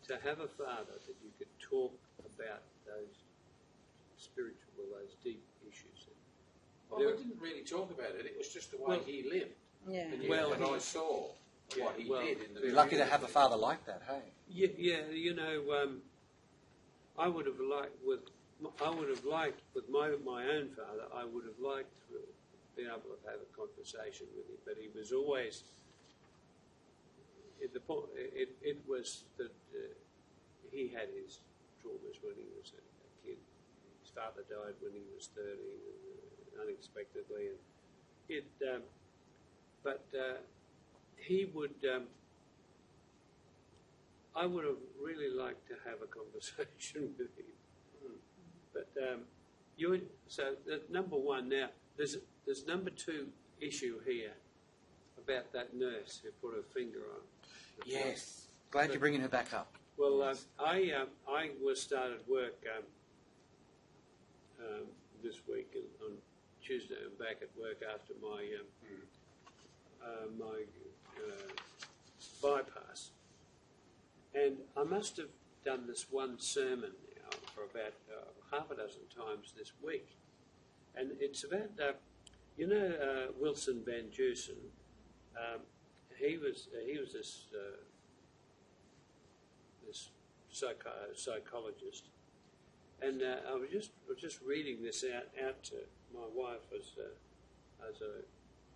to have a father that you could talk about those spiritual, those deep issues. Well, we didn't really talk about it. It was just the way he lived. Yeah. And I saw what he did in the You're lucky to have a father like that, hey? Yeah, you know, I would have liked with my own father. I would have liked to be able to have a conversation with him, but he was always. It was that he had his traumas when he was a kid. His father died when he was 30, unexpectedly, and he would. I would have really liked to have a conversation with him. But number one now. There's number two issue here about that nurse who put her finger on. Yes. Glad you're bringing her back up. Well, I started work this week on Tuesday. I'm back at work after my bypass, and I must have done this one sermon now for about half a dozen times this week, and it's about Wilson Van Dusen. He was this psychologist, and I was just reading this out to my wife as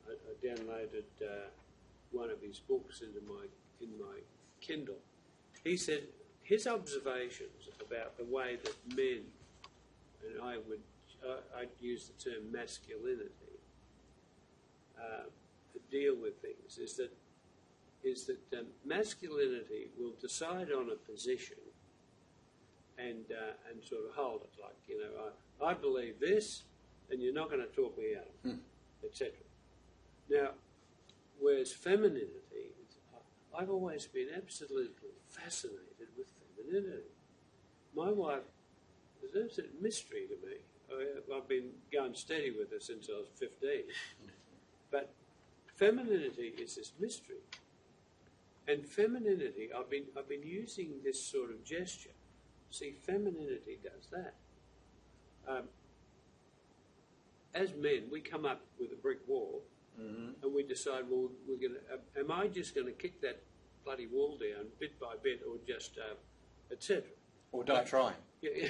I downloaded one of his books in my Kindle. He said his observations about the way that men, and I'd use the term masculinity, deal with things, is that masculinity will decide on a position and sort of hold it, like, you know, I believe this, and you're not going to talk me out of it, etc. Now, whereas femininity, I've always been absolutely fascinated with femininity. My wife is an absolute mystery to me. I've been going steady with her since I was 15. But femininity is this mystery. And femininity, I've been using this sort of gesture. See, femininity does that. As men, we come up with a brick wall, and we decide, well, we're going to. Am I just going to kick that bloody wall down bit by bit, or just etc. Or die trying. Yeah.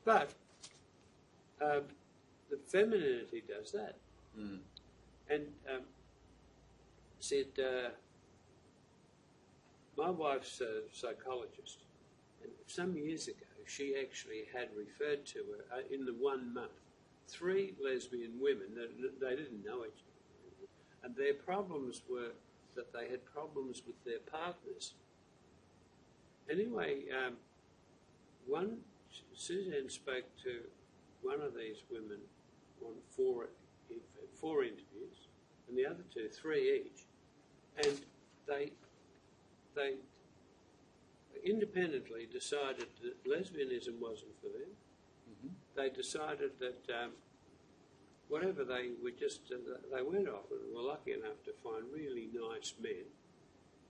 But the femininity does that, and said my wife's a psychologist, and some years ago she actually had referred to her in the 1 month 3 lesbian women that they didn't know each other, and their problems were that they had problems with their partners. Anyway, Suzanne spoke to one of these women on 4 interviews, and the other 2, 3 each, and they independently decided that lesbianism wasn't for them. They decided that whatever they were they went off and were lucky enough to find really nice men,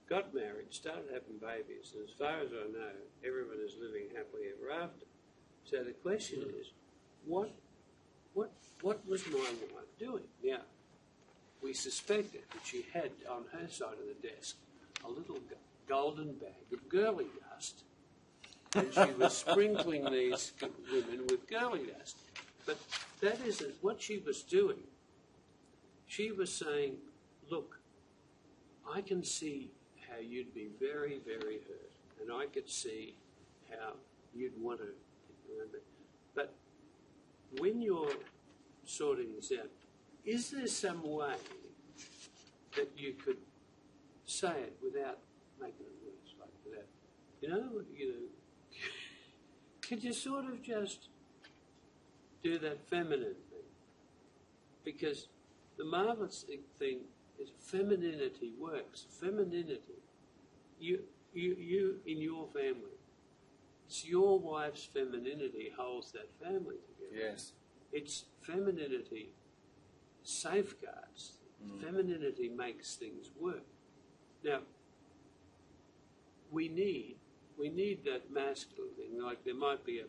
got married, started having babies, and as far as I know, everyone is living happily ever after. So the question is, what was my wife doing? Now, we suspected that she had on her side of the desk a little golden bag of girly dust, and she was sprinkling these women with girly dust. But that isn't what she was doing. She was saying, look, I can see how you'd be very, very hurt, and I could see how you'd want to remember. But when you're sorting this out, is there some way that you could say it without making it worse, like without, you know, could you sort of just do that feminine thing? Because the marvellous thing is femininity works. Femininity, you in your family, it's your wife's femininity holds that family together. Yes. It's femininity safeguards. Femininity makes things work. Now, we need that masculine thing. Like there might be a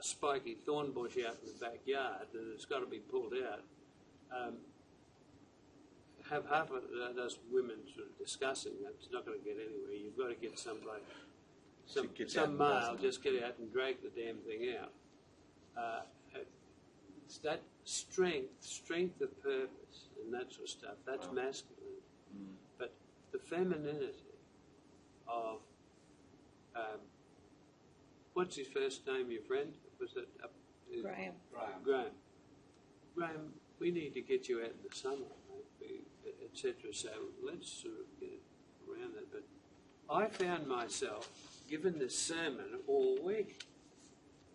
spiky thorn bush out in the backyard, and it's got to be pulled out. Have half of those women sort of discussing that. It's not going to get anywhere. You've got to get somebody, some male, just get out and drag the damn thing out. It's that strength of purpose and that sort of stuff. That's masculine. But the femininity of what's his first name, your friend? Was it Graham. Graham, we need to get you out in the summer, etc. So let's sort of get around that. But I found myself given this sermon all week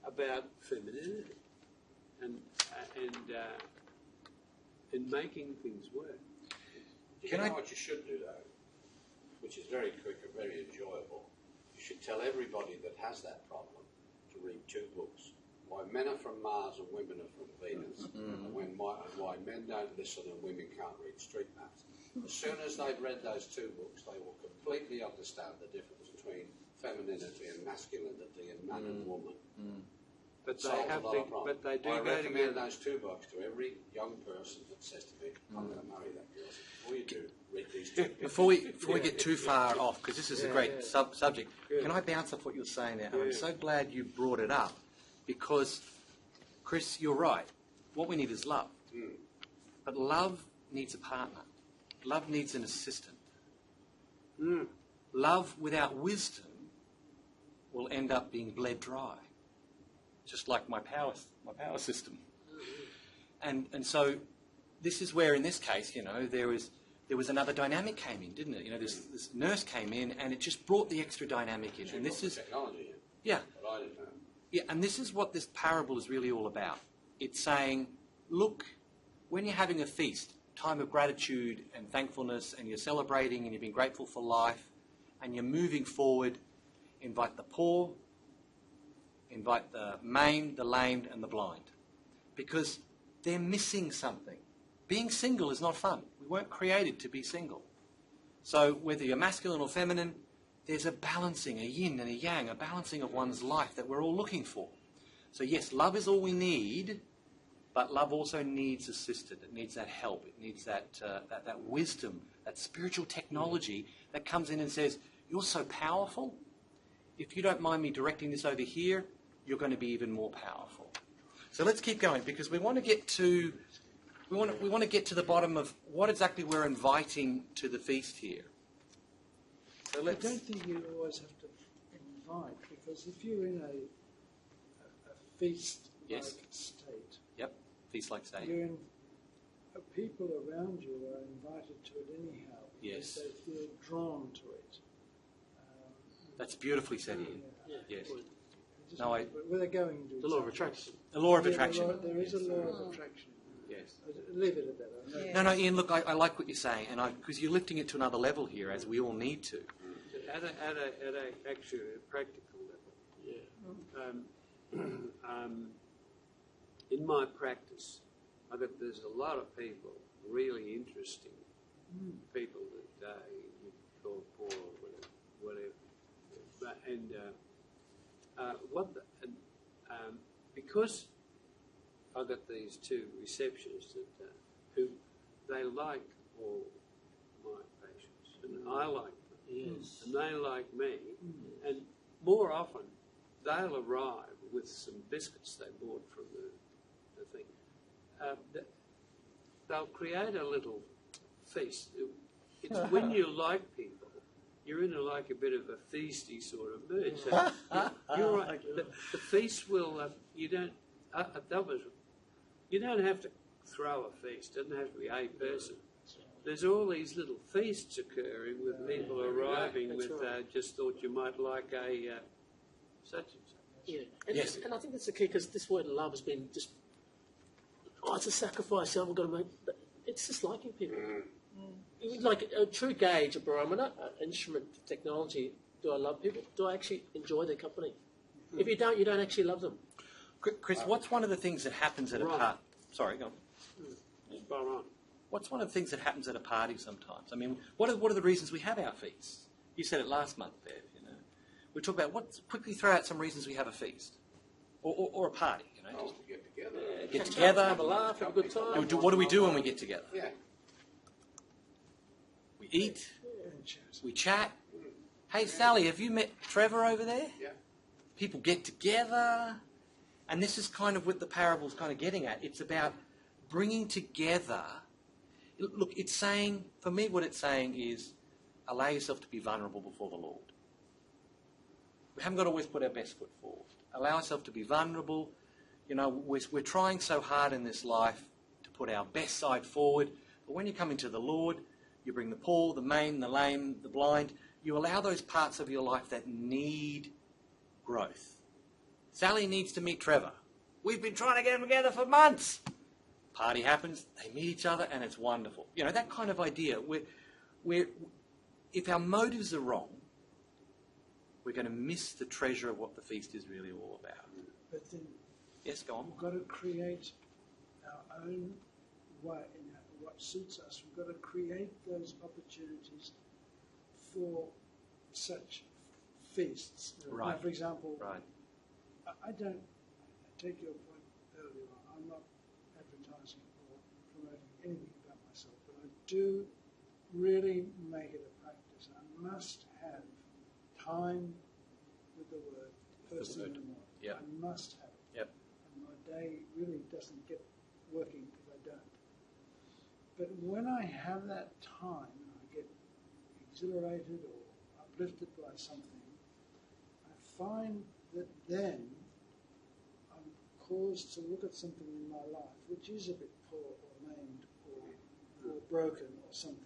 about femininity and making things work. You know what you should do, though, which is very quick and very enjoyable? You should tell everybody that has that problem to read 2 books. Why Men Are From Mars and Women Are From Venus, and why men don't listen and women can't read street maps. As soon as they've read those 2 books, they will completely understand the difference between femininity and masculinity and man and woman. But they have to, but they do I go recommend together. those 2 books to every young person that says to me, I'm going to marry that girl. Before you do, read these 2 books. Before we get too far off, because this is a great subject, can I bounce off what you're saying there? And I'm so glad you brought it up, because, Chris, you're right. what we need is love. But love needs a partner. Love needs an assistant. Love without wisdom will end up being bled dry, just like my power system. And so this is where, in this case, there was another dynamic came in, didn't it? This nurse came in, and it just brought the extra dynamic in. And this is technology. yeah, But I didn't know. yeah, and this is what this parable is really all about. It's saying, look, when you're having a feast, time of gratitude and thankfulness, and you're celebrating and you're being grateful for life, and you're moving forward, invite the poor, invite the maimed, the lamed, and the blind, because they're missing something. Being single is not fun. We weren't created to be single. So whether you're masculine or feminine, there's a balancing, a yin and a yang, a balancing of one's life that we're all looking for. So yes, love is all we need, but love also needs assisted. It needs that help. It needs that wisdom, that spiritual technology that comes in and says, you're so powerful. If you don't mind me directing this over here, you're going to be even more powerful. So let's keep going, because we want to get to the bottom of what exactly we're inviting to the feast here. So I don't think you always have to invite, because if you're in a feast-like Yes. state, Yep, feast-like state. you're in, people around you are invited to it anyhow. Yes. Because they feel drawn to it. That's beautifully said, Ian. Yeah. Yes. Just No, where they're going to. The law of attraction. The law of Yeah, attraction. there is a law of attraction. Yes. Leave it at that. Yeah. No, Ian, look, I like what you're saying, and because you're lifting it to another level here, as we all need to. At a actually a practical level. Yeah. In my practice, there's a lot of people, really interesting people that you call poor or whatever. But, because I've got these two receptionists that who they like all my patients, and I like them, Yes. and they like me, and more often they'll arrive with some biscuits they bought from the thing. They'll create a little feast. It's when you like people, you're in a bit of a feasty sort of mood. So you're right. The feast will. You don't have to throw a feast. It doesn't have to be a person. There's all these little feasts occurring with people arriving That's with right. just thought you might like a such and such. Yeah, and, Yes. and I think that's the key, because this word love has been just, it's a sacrifice. I'm going to make. It's just liking people. Like a true gauge, a barometer, an instrument of technology. Do I love people? Do I actually enjoy their company? If you don't, you don't actually love them. Chris, what's one of the things that happens at a Right. party? Sorry, go on. Spot on. What's one of the things that happens at a party sometimes? I mean, what are the reasons we have our feasts? You said it last month, Bev. We talk about quickly throw out some reasons we have a feast or a party. Oh, Just to get together. get Catch up, together. have a laugh, have a good time. What do we do when we get together? Yeah. We eat. And chat. We chat. Hey, Sally, have you met Trevor over there? Yeah. People get together. And this is kind of what the parable's kind of getting at. It's about bringing together. Look, it's saying, for me, what it's saying is allow yourself to be vulnerable before the Lord. We haven't got to always put our best foot forward. Allow ourselves to be vulnerable. We're trying so hard in this life to put our best side forward. But when you come into the Lord, you bring the poor, the maimed, the lame, the blind. You allow those parts of your life that need growth. Sally needs to meet Trevor. We've been trying to get them together for months. Party happens, they meet each other, and it's wonderful. That kind of idea. If our motives are wrong, we're going to miss the treasure of what the feast is really all about. But then Yes, go on. we've got to create our own way, what suits us. We've got to create those opportunities for such feasts. Right. Now, for example, Right. I don't take your point earlier on. I'm not advertising or promoting anything about myself, but I do really make it a practice. I must have time with the Word first thing in the morning. Yep. I must have it. Yep. And my day really doesn't get working if I don't. But when I have that time and I get exhilarated or uplifted by something, I find that then I'm caused to look at something in my life which is a bit poor or maimed or broken or something.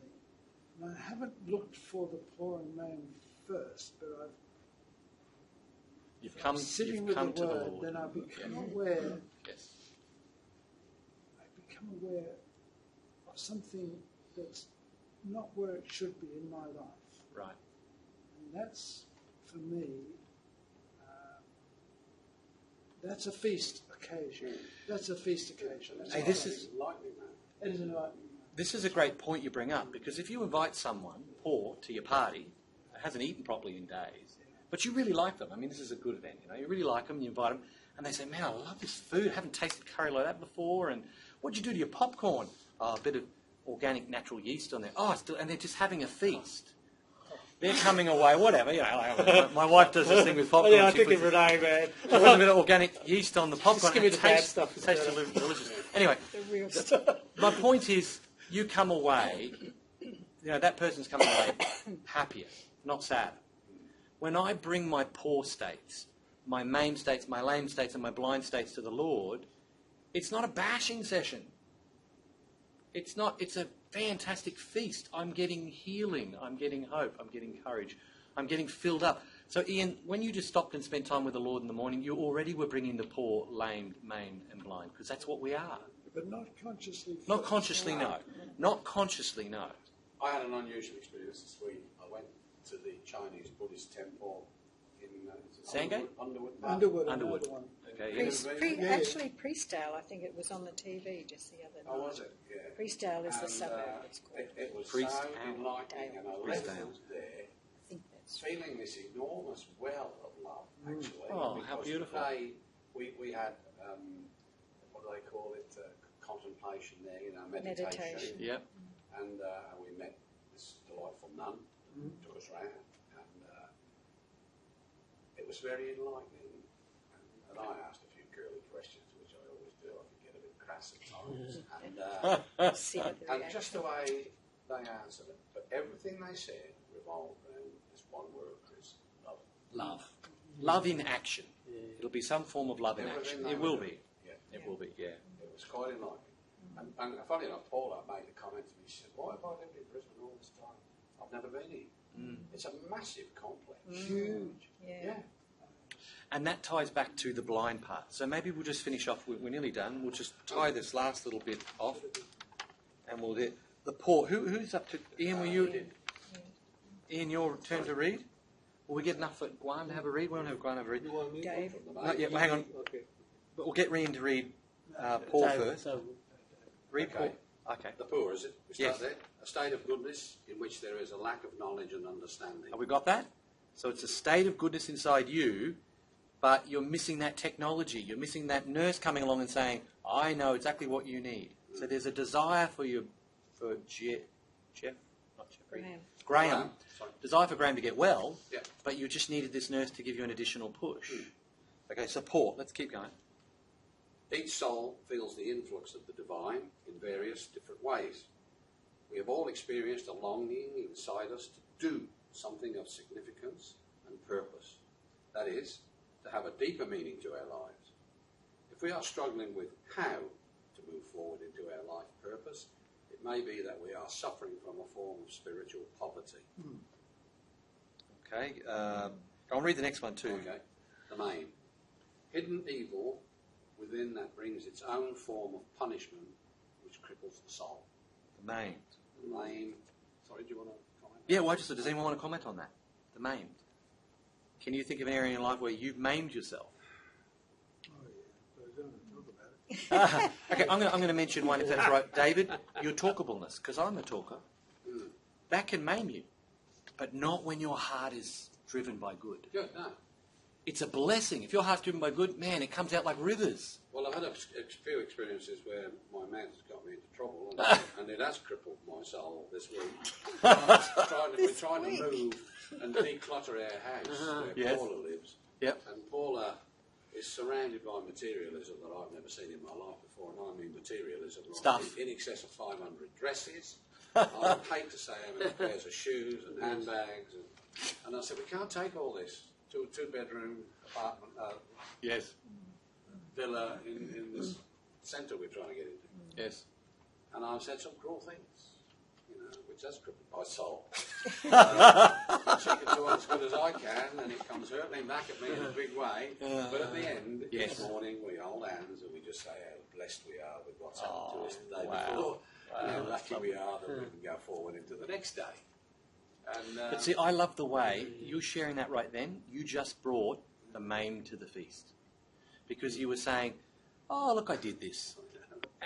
And I haven't looked for the poor and maimed first, but You've come sitting you've with come the to word, the Lord. then I become aware. Yes. I become aware of something that's not where it should be in my life, Right. and that's for me. That's a feast occasion. That's a feast occasion. That's Hey, what this I is- think. Lightning, man. It is enlightening. This is a great point you bring up, because if you invite someone poor to your party, who hasn't eaten properly in days, but you really like them, I mean, this is a good event, you really like them, you invite them, and they say, man, I love this food, I haven't tasted curry like that before, and what'd you do to your popcorn? Oh, a bit of organic natural yeast on there. Oh, and they're just having a feast. They're coming away, whatever, like, my wife does this thing with popcorn. I she think puts of Renee, man. a bit of organic yeast on the popcorn. Just give me It the bad tastes- stuff tastes instead. delicious. Anyway, The real stuff. my point is, you come away, that person's coming away happier, not sad. When I bring my poor states, my maimed states, my lame states, and my blind states to the Lord, it's not a bashing session. It's a fantastic feast. I'm getting healing. I'm getting hope. I'm getting courage. I'm getting filled up. So, Ian, when you just stopped and spent time with the Lord in the morning, you already were bringing the poor, lamed, maimed, and blind, because that's what we are. But not consciously. Not first. consciously, no. Not consciously, no. I had an unusual experience this week. I went to the Chinese Buddhist temple in Sandgate? Underwood. Underwood. Underwood. Another one. Okay. Yeah. Actually, Priestdale, I think it was on the TV just the other night. Oh, was it? Yeah. Priestdale is the And, suburb it's called. It was Priest so Town. enlightening, and I Priest left Town. there I think that's feeling this enormous well of love, actually. Oh, how because beautiful. Today we had, what do they call it, contemplation there, meditation. Yep. And we met this delightful nun, took us round, and it was very enlightening. And I asked a few curly questions, which I always do. I can get a bit crass at times. And, see what the and reaction. just the way they answered it, but everything they said revolved around this one word, Chris: love. Love. Love in action. It'll be some form of love in Everything action. they It will were be. doing. Yeah. It will be, yeah. It was quite enlightening. And funny enough, Paula made a comment to me. She said, "Why have I lived in Brisbane all this time? I've never been here." It's a massive complex. Huge. Yeah. And that ties back to the blind part. So maybe we'll just finish off. We're nearly done. We'll just tie this last little bit off, and we'll do the poor. Who's up to? Ian, were you? Ian, your turn to read. Will we get enough for Guan to have a read? We don't have Guan to have a read. Dave. Not yet. Well, hang on. Okay. But we'll get Ian to read Paul So- first. so- Read Okay. Paul. Okay. The poor, is it? We start Yes. there. A state of goodness in which there is a lack of knowledge and understanding. Have we got that? So it's a state of goodness inside you, but you're missing that technology. You're missing that nurse coming along and saying, I know exactly what you need. So there's a desire for Jeff, not Jeffrey, Graham. Sorry. Desire for Graham to get well, Yeah. but you just needed this nurse to give you an additional push. Okay, so Paul, let's keep going. Each soul feels the influx of the divine in various different ways. We have all experienced a longing inside us to do something of significance and purpose. That is, to have a deeper meaning to our lives. If we are struggling with how to move forward into our life purpose, it may be that we are suffering from a form of spiritual poverty. Okay, I'll read the next one too. Okay. The main. Hidden evil within that brings its own form of punishment which cripples the soul. The maimed. The main. Sorry, do you want to comment? Yeah, well, does anyone want to comment on that? The maimed. Can you think of an area in your life where you've maimed yourself? Oh, yeah. But I don't want to talk about it. Okay, I'm going to mention one if that's right. David, your talkableness, because I'm a talker, that can maim you, but not when your heart is driven by good. Good, no. It's a blessing. If your heart's driven by good, man, it comes out like rivers. Well, I've had a few experiences where my mouth has got me into trouble, and it has crippled my soul this week. We're trying to move and declutter our house where Yes. Paula lives. Yep. And Paula is surrounded by materialism that I've never seen in my life before, and I mean materialism. Like Stuff. in excess of 500 dresses. I would hate to say how many pairs of shoes and handbags, and I said, we can't take all this to a two-bedroom apartment, Yes. villa in this centre we're trying to get into. Yes. And I've said some cruel things, which has crippled my soul. She can do as good as I can, and it comes hurtling back at me in a big way. But at the end, Yes. this morning, we hold hands and we just say how blessed we are with what's happened to us the day wow. before, and how Wow, lucky that's we are that we can go forward into the next day. And, But see, I love the way you're sharing that right then. You just brought the maimed to the feast. Because you were saying, oh, look, I did this.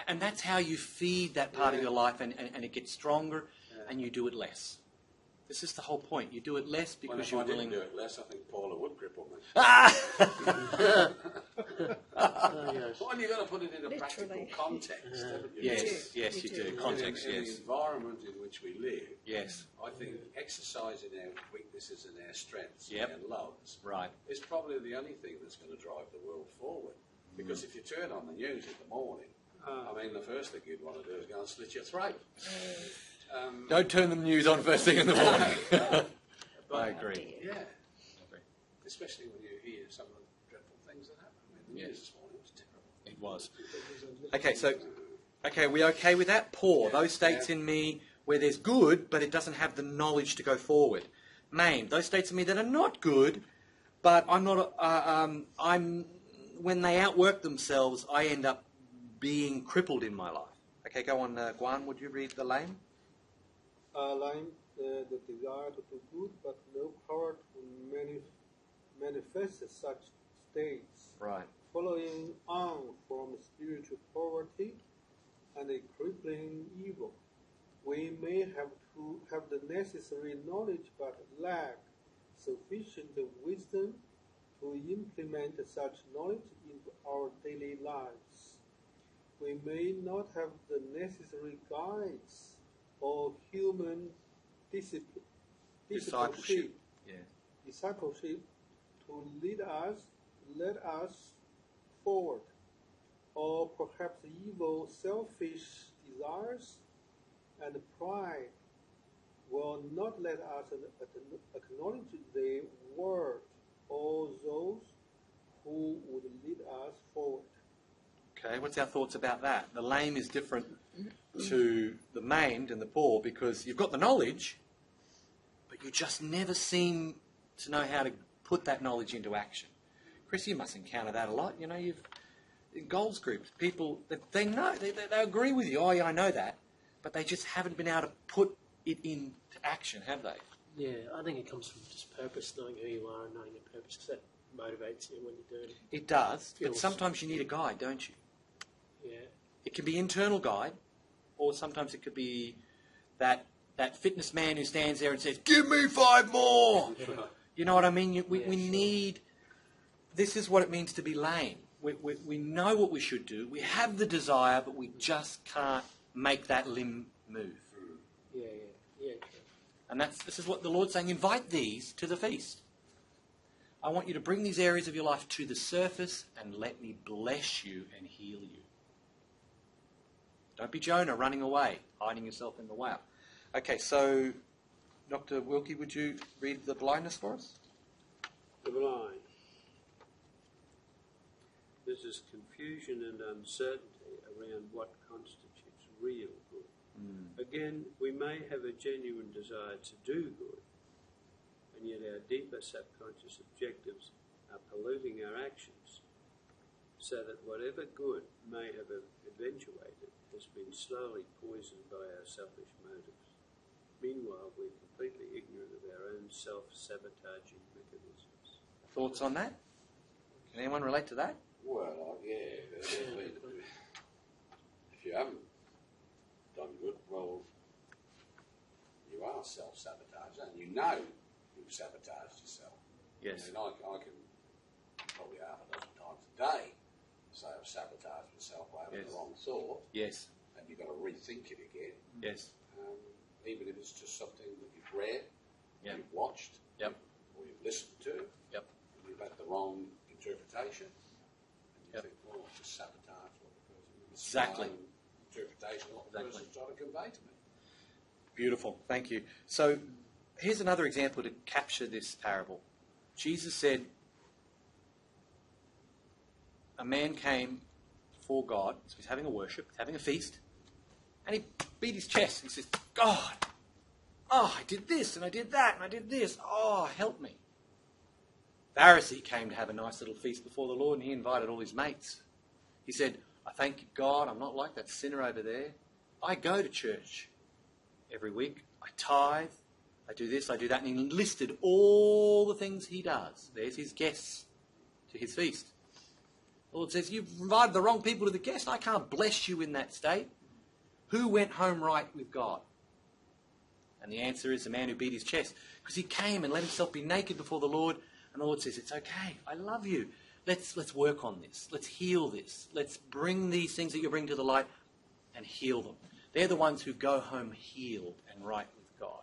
And that's how you feed that part of your life, and it gets stronger, and you do it less. This is the whole point. You do it less because if you're I didn't willing. do it less, I think Paula would cripple me. yes. Well, you've got to put it in a practical Literally. context. haven't you? Yes, yes, You you do. do. Context, in the yes. environment in which we live, Yes, I think exercising our weaknesses and our strengths Yep. and loves right. is probably the only thing that's going to drive the world forward. Because if you turn on the news in the morning, I mean, the first thing you'd want to do is go and slit your throat. Don't turn the news on first thing in the morning. I agree. Yeah. Especially when you hear some of the dreadful things that happen. I mean, the news this morning was terrible. It was. Okay, are we okay with that? Poor, those states in me where there's good, but it doesn't have the knowledge to go forward. Maimed, those states in me that are not good, but I'm not. When they outwork themselves, I end up being crippled in my life. Okay, go on, Guan. Would you read the lame? Lime, the desire to do good, but no power to manifest such states. Right. Following on from spiritual poverty and a crippling evil, we may have to have the necessary knowledge, but lack sufficient wisdom to implement such knowledge into our daily lives. We may not have the necessary guides or human discipleship to lead us forward, or perhaps evil, selfish desires and pride will not let us acknowledge the word or those who would lead us forward. Okay, what's our thoughts about that? The lame is different to the maimed and the poor because you've got the knowledge, but you just never seem to know how to put that knowledge into action. Chris, you must encounter that a lot. You know, you've in goals groups, people they know, they agree with you. Oh, yeah, I know that, but they just haven't been able to put it into action, have they? Yeah, I think it comes from just purpose, knowing who you are and knowing your purpose, because that motivates you when you're doing it. It does, but Feels- sometimes you need a guide, don't you? Yeah. It can be internal guide, or sometimes it could be that fitness man who stands there and says, "Give me 5 more." You know what I mean? We need. This is what it means to be lame. We know what we should do. We have the desire, but we just can't make that limb move. Yeah, true. And this is what the Lord's saying. Invite these to the feast. I want you to bring these areas of your life to the surface and let me bless you and heal you. Don't be Jonah running away, hiding yourself in the whale. Okay, so Dr. Wilkie, would you read the blindness for us? The blind. This is confusion and uncertainty around what constitutes real good. Again, we may have a genuine desire to do good, and yet our deeper subconscious objectives are polluting our actions, so that whatever good may have eventuated has been slowly poisoned by our selfish motives. Meanwhile, we're completely ignorant of our own self-sabotaging mechanisms. Thoughts on that? Can anyone relate to that? Well, yeah. If you haven't done good, well, you are self-sabotaging, and you know you've sabotaged yourself. Yes. I mean, I can probably half a dozen times a day say I've sabotaged myself by having the wrong thought, Yes. and you've got to rethink it again. Yes. Even if it's just something that you've read, Yep. you've watched, Yep. or you've listened to, Yep. and you've had the wrong interpretation. Yep. Or just sabotage what the person was Exactly. interpretation of what the Exactly. person's trying to convey to me. Beautiful. Thank you. So here's another example to capture this parable. Jesus said, a man came before God, so he's having a worship, having a feast, and he beat his chest. He says, God, oh, I did this, and I did that, and I did this. Oh, help me. Pharisee came to have a nice little feast before the Lord, and he invited all his mates. He said, I thank you, God, I'm not like that sinner over there. I go to church every week. I tithe. I do this, I do that. And he listed all the things he does. There's his guests to his feast. The Lord says, you've invited the wrong people to the guest. I can't bless you in that state. Who went home right with God? And the answer is the man who beat his chest. Because he came and let himself be naked before the Lord. And the Lord says, it's okay. I love you. Let's work on this. Let's heal this. Let's bring these things that you bring to the light and heal them. They're the ones who go home healed and right with God.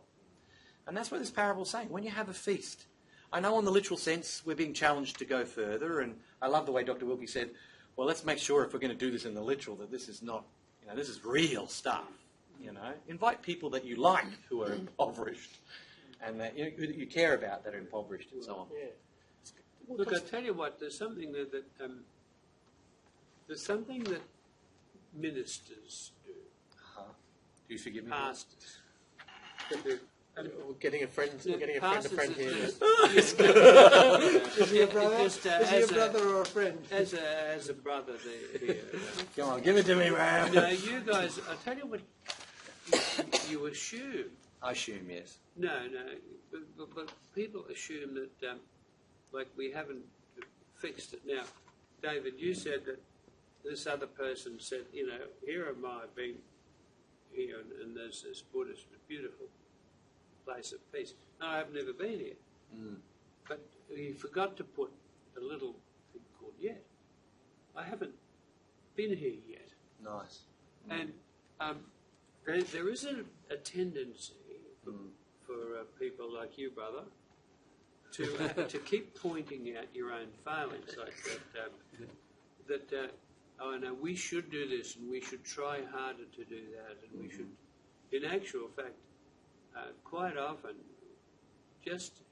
And that's what this parable is saying. When you have a feast, I know in the literal sense we're being challenged to go further, and I love the way Dr. Wilkie said, well, let's make sure if we're going to do this in the literal that this is not, this is real stuff. Invite people that you like who are impoverished and that who you care about that are impoverished and so on. Yeah. Look, I tell you what. There's something that ministers do. Do you forgive me? Pastors. We're getting a friend. We're getting a friend here. Is he a brother? Is he a brother or a friend? As a brother, Come on, give it to me, man. No, you guys. I tell you what. You assume. I assume, yes. No, but people assume that, like we haven't fixed it. Now, David, you said that this other person said, here am I being here, and there's this Buddhist, beautiful place of peace. No, I've never been here. But you forgot to put a little thing called yet. I haven't been here yet. Nice. And there is a tendency for people like you, brother, to keep pointing out your own failings, like that. Oh no, we should do this, and we should try harder to do that, and we should. In actual fact, quite often, just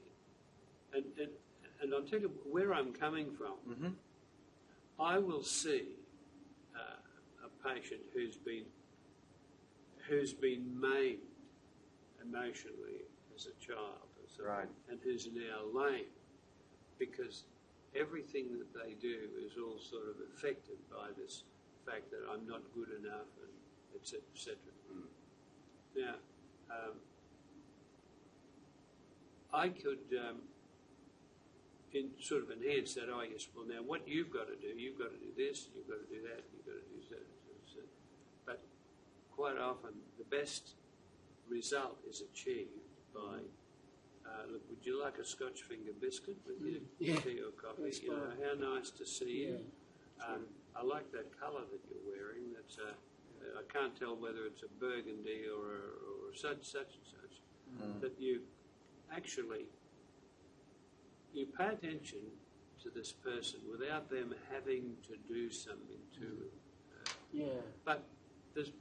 and I'll tell you where I'm coming from. I will see a patient who's been maimed emotionally as a child, and who's now lame, because everything that they do is all sort of affected by this fact that I'm not good enough, and etc. etc. Now, I could sort of enhance that. Oh yes, well now what you've got to do this, you've got to do that, you've got to do that. But quite often the best result is achieved by, look, would you like a Scotch finger biscuit with your tea or coffee? How nice to see you. I like that colour that you're wearing. That's I can't tell whether it's a burgundy or such and such. That you actually pay attention to this person without them having to do something to it. But there's,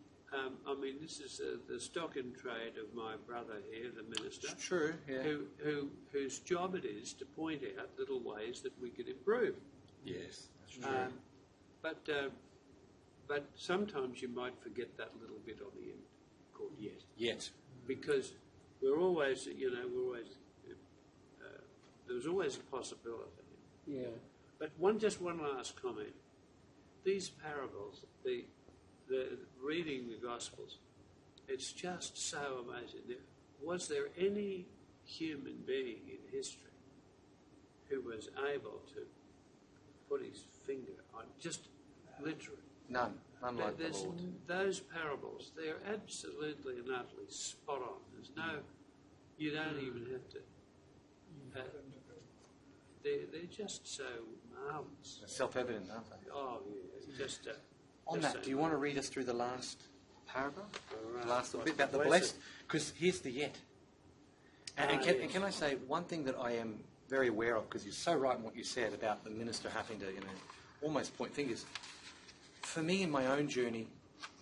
this is the stock in trade of my brother here, the minister. True. Yeah. Whose job it is to point out little ways that we could improve. Yes, that's true. But sometimes you might forget that little bit on the end called yet. Yet. Because we're always, there's always a possibility. Yeah. But one last comment. These parables, the reading the Gospels, it's just so amazing. Was there any human being in history who was able to put his finger on, just literally? None like the Lord. Those parables, they're absolutely and utterly spot on. There's no, you don't even have to. They're just so marvellous. Self-evident, aren't they? Oh, yeah. Just on just that, so do you want to read us through the last paragraph? Right. Last little bit about the blessed? Because here's the yet. And can I say one thing that I am very aware of, because you're so right in what you said about the minister having to, almost point fingers. For me, in my own journey,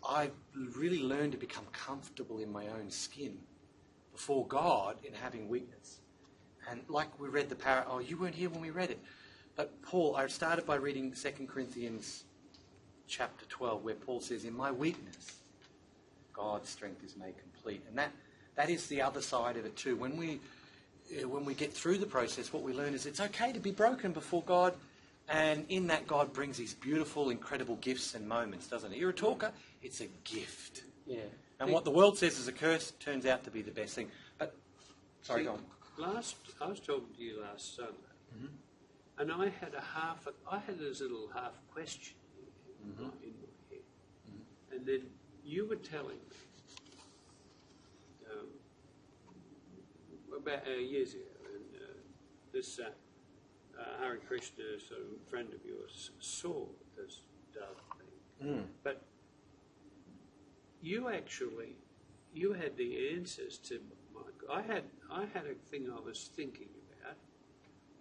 I really learned to become comfortable in my own skin before God in having weakness. And like we read you weren't here when we read it. But Paul, I started by reading 2 Corinthians chapter 12, where Paul says, in my weakness, God's strength is made complete. And that is the other side of it too. When we get through the process, what we learn is it's okay to be broken before God. And in that, God brings these beautiful, incredible gifts and moments, doesn't it? You're a talker, it's a gift. Yeah. And what the world says is a curse turns out to be the best thing. But, sorry, go on. I was talking to you last Sunday, and I had this little half question in my head, and then you were telling me about years ago, and this Hare Krishna sort of friend of yours saw this dove thing, but you had the answers to I had a thing I was thinking about,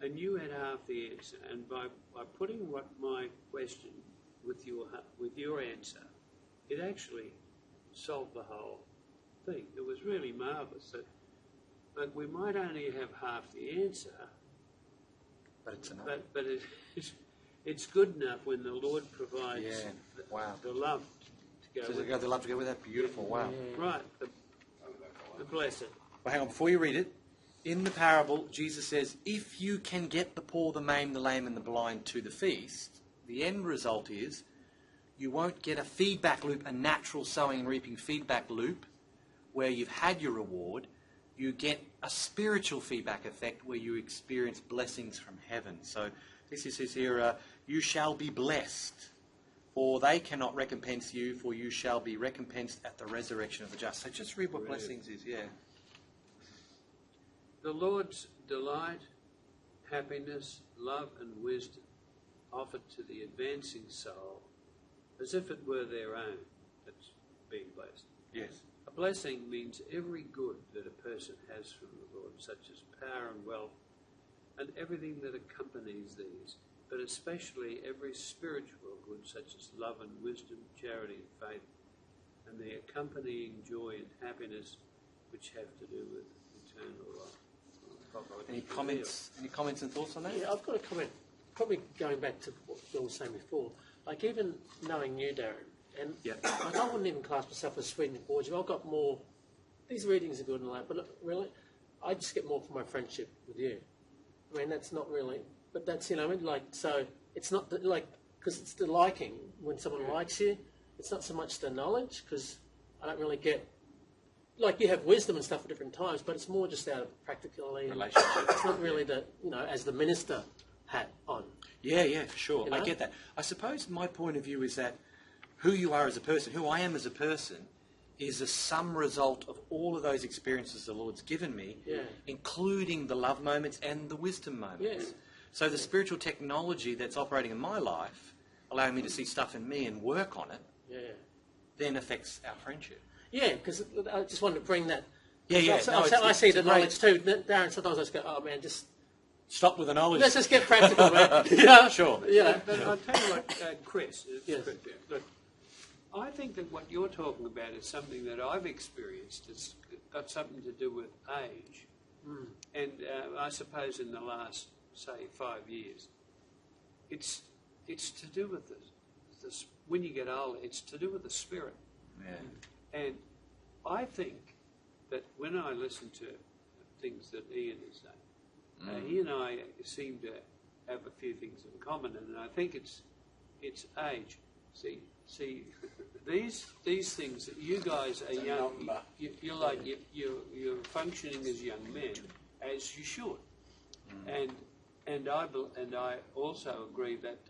and you had half the answer. And by putting my question with your answer, it actually solved the whole thing. It was really marvellous. But we might only have half the answer, But it's enough. but it's good enough when the Lord provides the love to go with it. The love to go with that. Beautiful. Wow. Right. The blessing. Well, hang on, before you read it, in the parable, Jesus says, if you can get the poor, the maimed, the lame, and the blind to the feast, the end result is you won't get a feedback loop, a natural sowing and reaping feedback loop, where you've had your reward. You get a spiritual feedback effect where you experience blessings from heaven. So this says here, you shall be blessed, for they cannot recompense you, for you shall be recompensed at the resurrection of the just. So just read what blessings is, The Lord's delight, happiness, love and wisdom offered to the advancing soul as if it were their own that's being blessed. Yes. A blessing means every good that a person has from the Lord, such as power and wealth and everything that accompanies these, but especially every spiritual good such as love and wisdom, charity and faith, and the accompanying joy and happiness which have to do with eternal life. Any comments and thoughts on that? Yeah, I've got a comment, probably going back to what Bill was saying before. Like, even knowing you, Darren, and like, I wouldn't even class myself as Sweden Forge. I've got more, these readings are good and all that, but really, I just get more from my friendship with you. I mean, that's not really, but that's, you know, I mean, like, so it's not the, like, because it's the liking. When someone likes you, it's not so much the knowledge, because I don't really get, like, you have wisdom and stuff at different times, but it's more just out of practicality. Relationship. It's not really the, you know, as the minister hat on. Yeah, for sure. You know? I get that. I suppose my point of view is that who you are as a person, who I am as a person, is a sum result of all of those experiences the Lord's given me, including the love moments and the wisdom moments. Yeah. So the spiritual technology that's operating in my life, allowing me to see stuff in me and work on it, then affects our friendship. Yeah, because I just wanted to bring that. Yeah. I see the knowledge too. Darren, sometimes I just go, oh man, just stop with the knowledge. let's just get practical, man. You know? Sure. Yeah. But I'll tell you what, Chris, Yes. look, I think that what you're talking about is something that I've experienced. It's got something to do with age. And I suppose in the last, say, 5 years, it's to do with this. When you get older, it's to do with the spirit. Yeah. And I think that when I listen to things that Ian is saying, he and I seem to have a few things in common, and I think it's age. See, these things that you guys are young, you're like you're functioning as young men, as you should, and I also agree that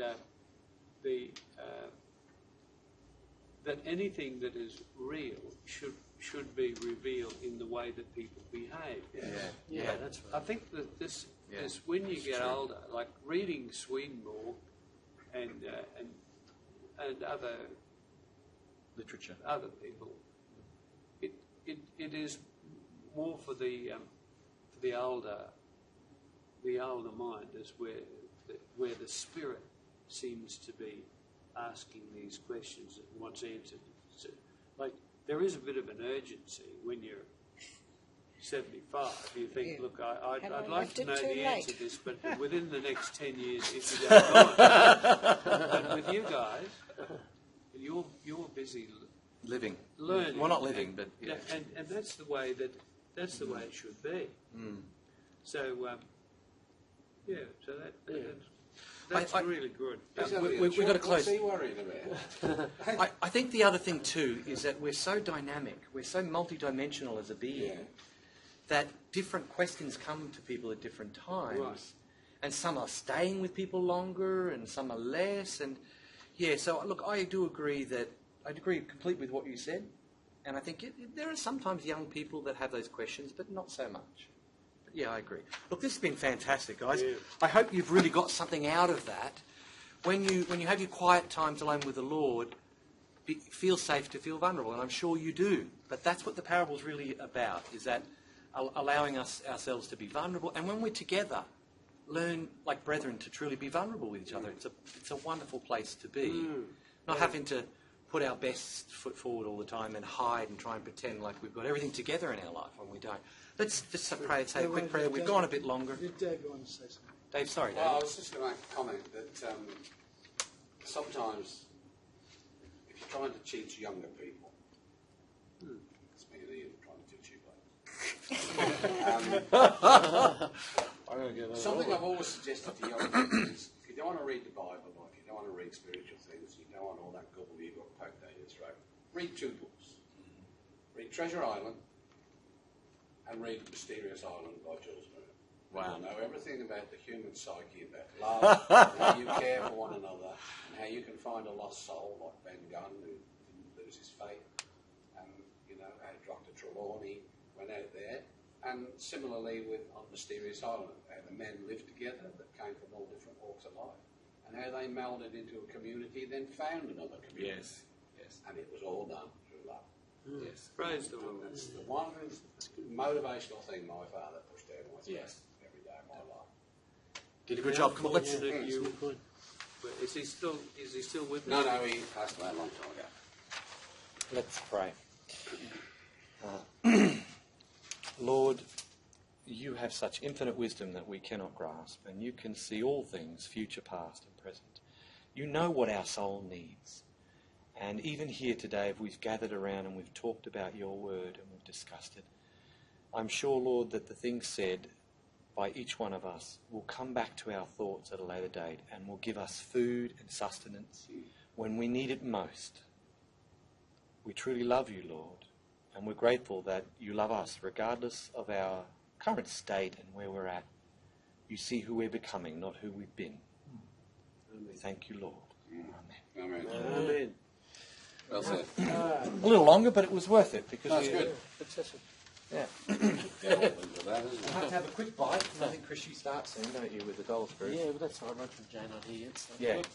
that anything that is real should be revealed in the way that people behave. Yeah, that's right. I think that this when you get older, like reading Swedenborg and other Literature. other people, it is more for the older mind, is where the spirit seems to be asking these questions and wants answered. So, like, there is a bit of an urgency when you're 75. You think, look, I'd like to know the answer to this, but within the next 10 years, if you don't mind. But with you guys, you're busy Living. learning. Well, not living, but yeah. And that's the way it should be. Mm. So that's really good. We've got to close. What's he worrying about? I think the other thing too is that we're so dynamic, we're so multidimensional as a being, that different questions come to people at different times. Right. And some are staying with people longer and some are less. And yeah, so look, I agree completely with what you said. And I think there are sometimes young people that have those questions, but not so much. But yeah, I agree. Look, this has been fantastic, guys. Yeah. I hope you've really got something out of that. When you have your quiet times alone with the Lord, feel safe to feel vulnerable, and I'm sure you do. But that's what the parable's really about, is that allowing ourselves to be vulnerable. And when we're together, learn, like brethren, to truly be vulnerable with each other. It's a wonderful place to be. Not having to put our best foot forward all the time and hide and try and pretend like we've got everything together in our life when we don't. Let's just say a quick prayer. We've gone a bit longer. Did Dave want to say something? Dave, sorry, Dave. Well, I was just going to make a comment that sometimes if you're trying to teach younger people, it's me and Ian trying to teach you guys. Something I've always suggested to young people is if you don't want to read the Bible, or if you don't want to read spiritual things, you don't want all that gobble you've got poked down your throat, read two books. Read Treasure Island and read Mysterious Island by Jules Verne. Wow. You'll know everything about the human psyche, about love, and how you care for one another, and how you can find a lost soul like Ben Gunn, who didn't lose his faith, and how Dr. Trelawney went out there. And similarly on Mysterious Island, how the men lived together that came from all different walks of life, and how they melded into a community, then found another community. Yes. And it was all done through love. Yes. Praise the Lord. That's the one motivational thing my father pushed out my Yes. every day of my life. Did a good job. Come on, let's. Is he still with No, us? he passed away a long time ago. Let's pray. Lord, you have such infinite wisdom that we cannot grasp, and you can see all things, future, past, and present. You know what our soul needs. And even here today, if we've gathered around and we've talked about your word and we've discussed it, I'm sure, Lord, that the things said by each one of us will come back to our thoughts at a later date and will give us food and sustenance when we need it most. We truly love you, Lord, and we're grateful that you love us regardless of our current state and where we're at. You see who we're becoming, not who we've been. Amen. Thank you, Lord. Amen. Amen. Well said. A little longer, but it was worth it because That's good. Successful. Yeah. Yeah, well, with that, isn't I it? have to have a quick bite because I think, Chris, you start soon, don't you, with the Gold Fruit? Yeah, but that's all right. I'm not from Jane on here yet. So. Yeah. Look,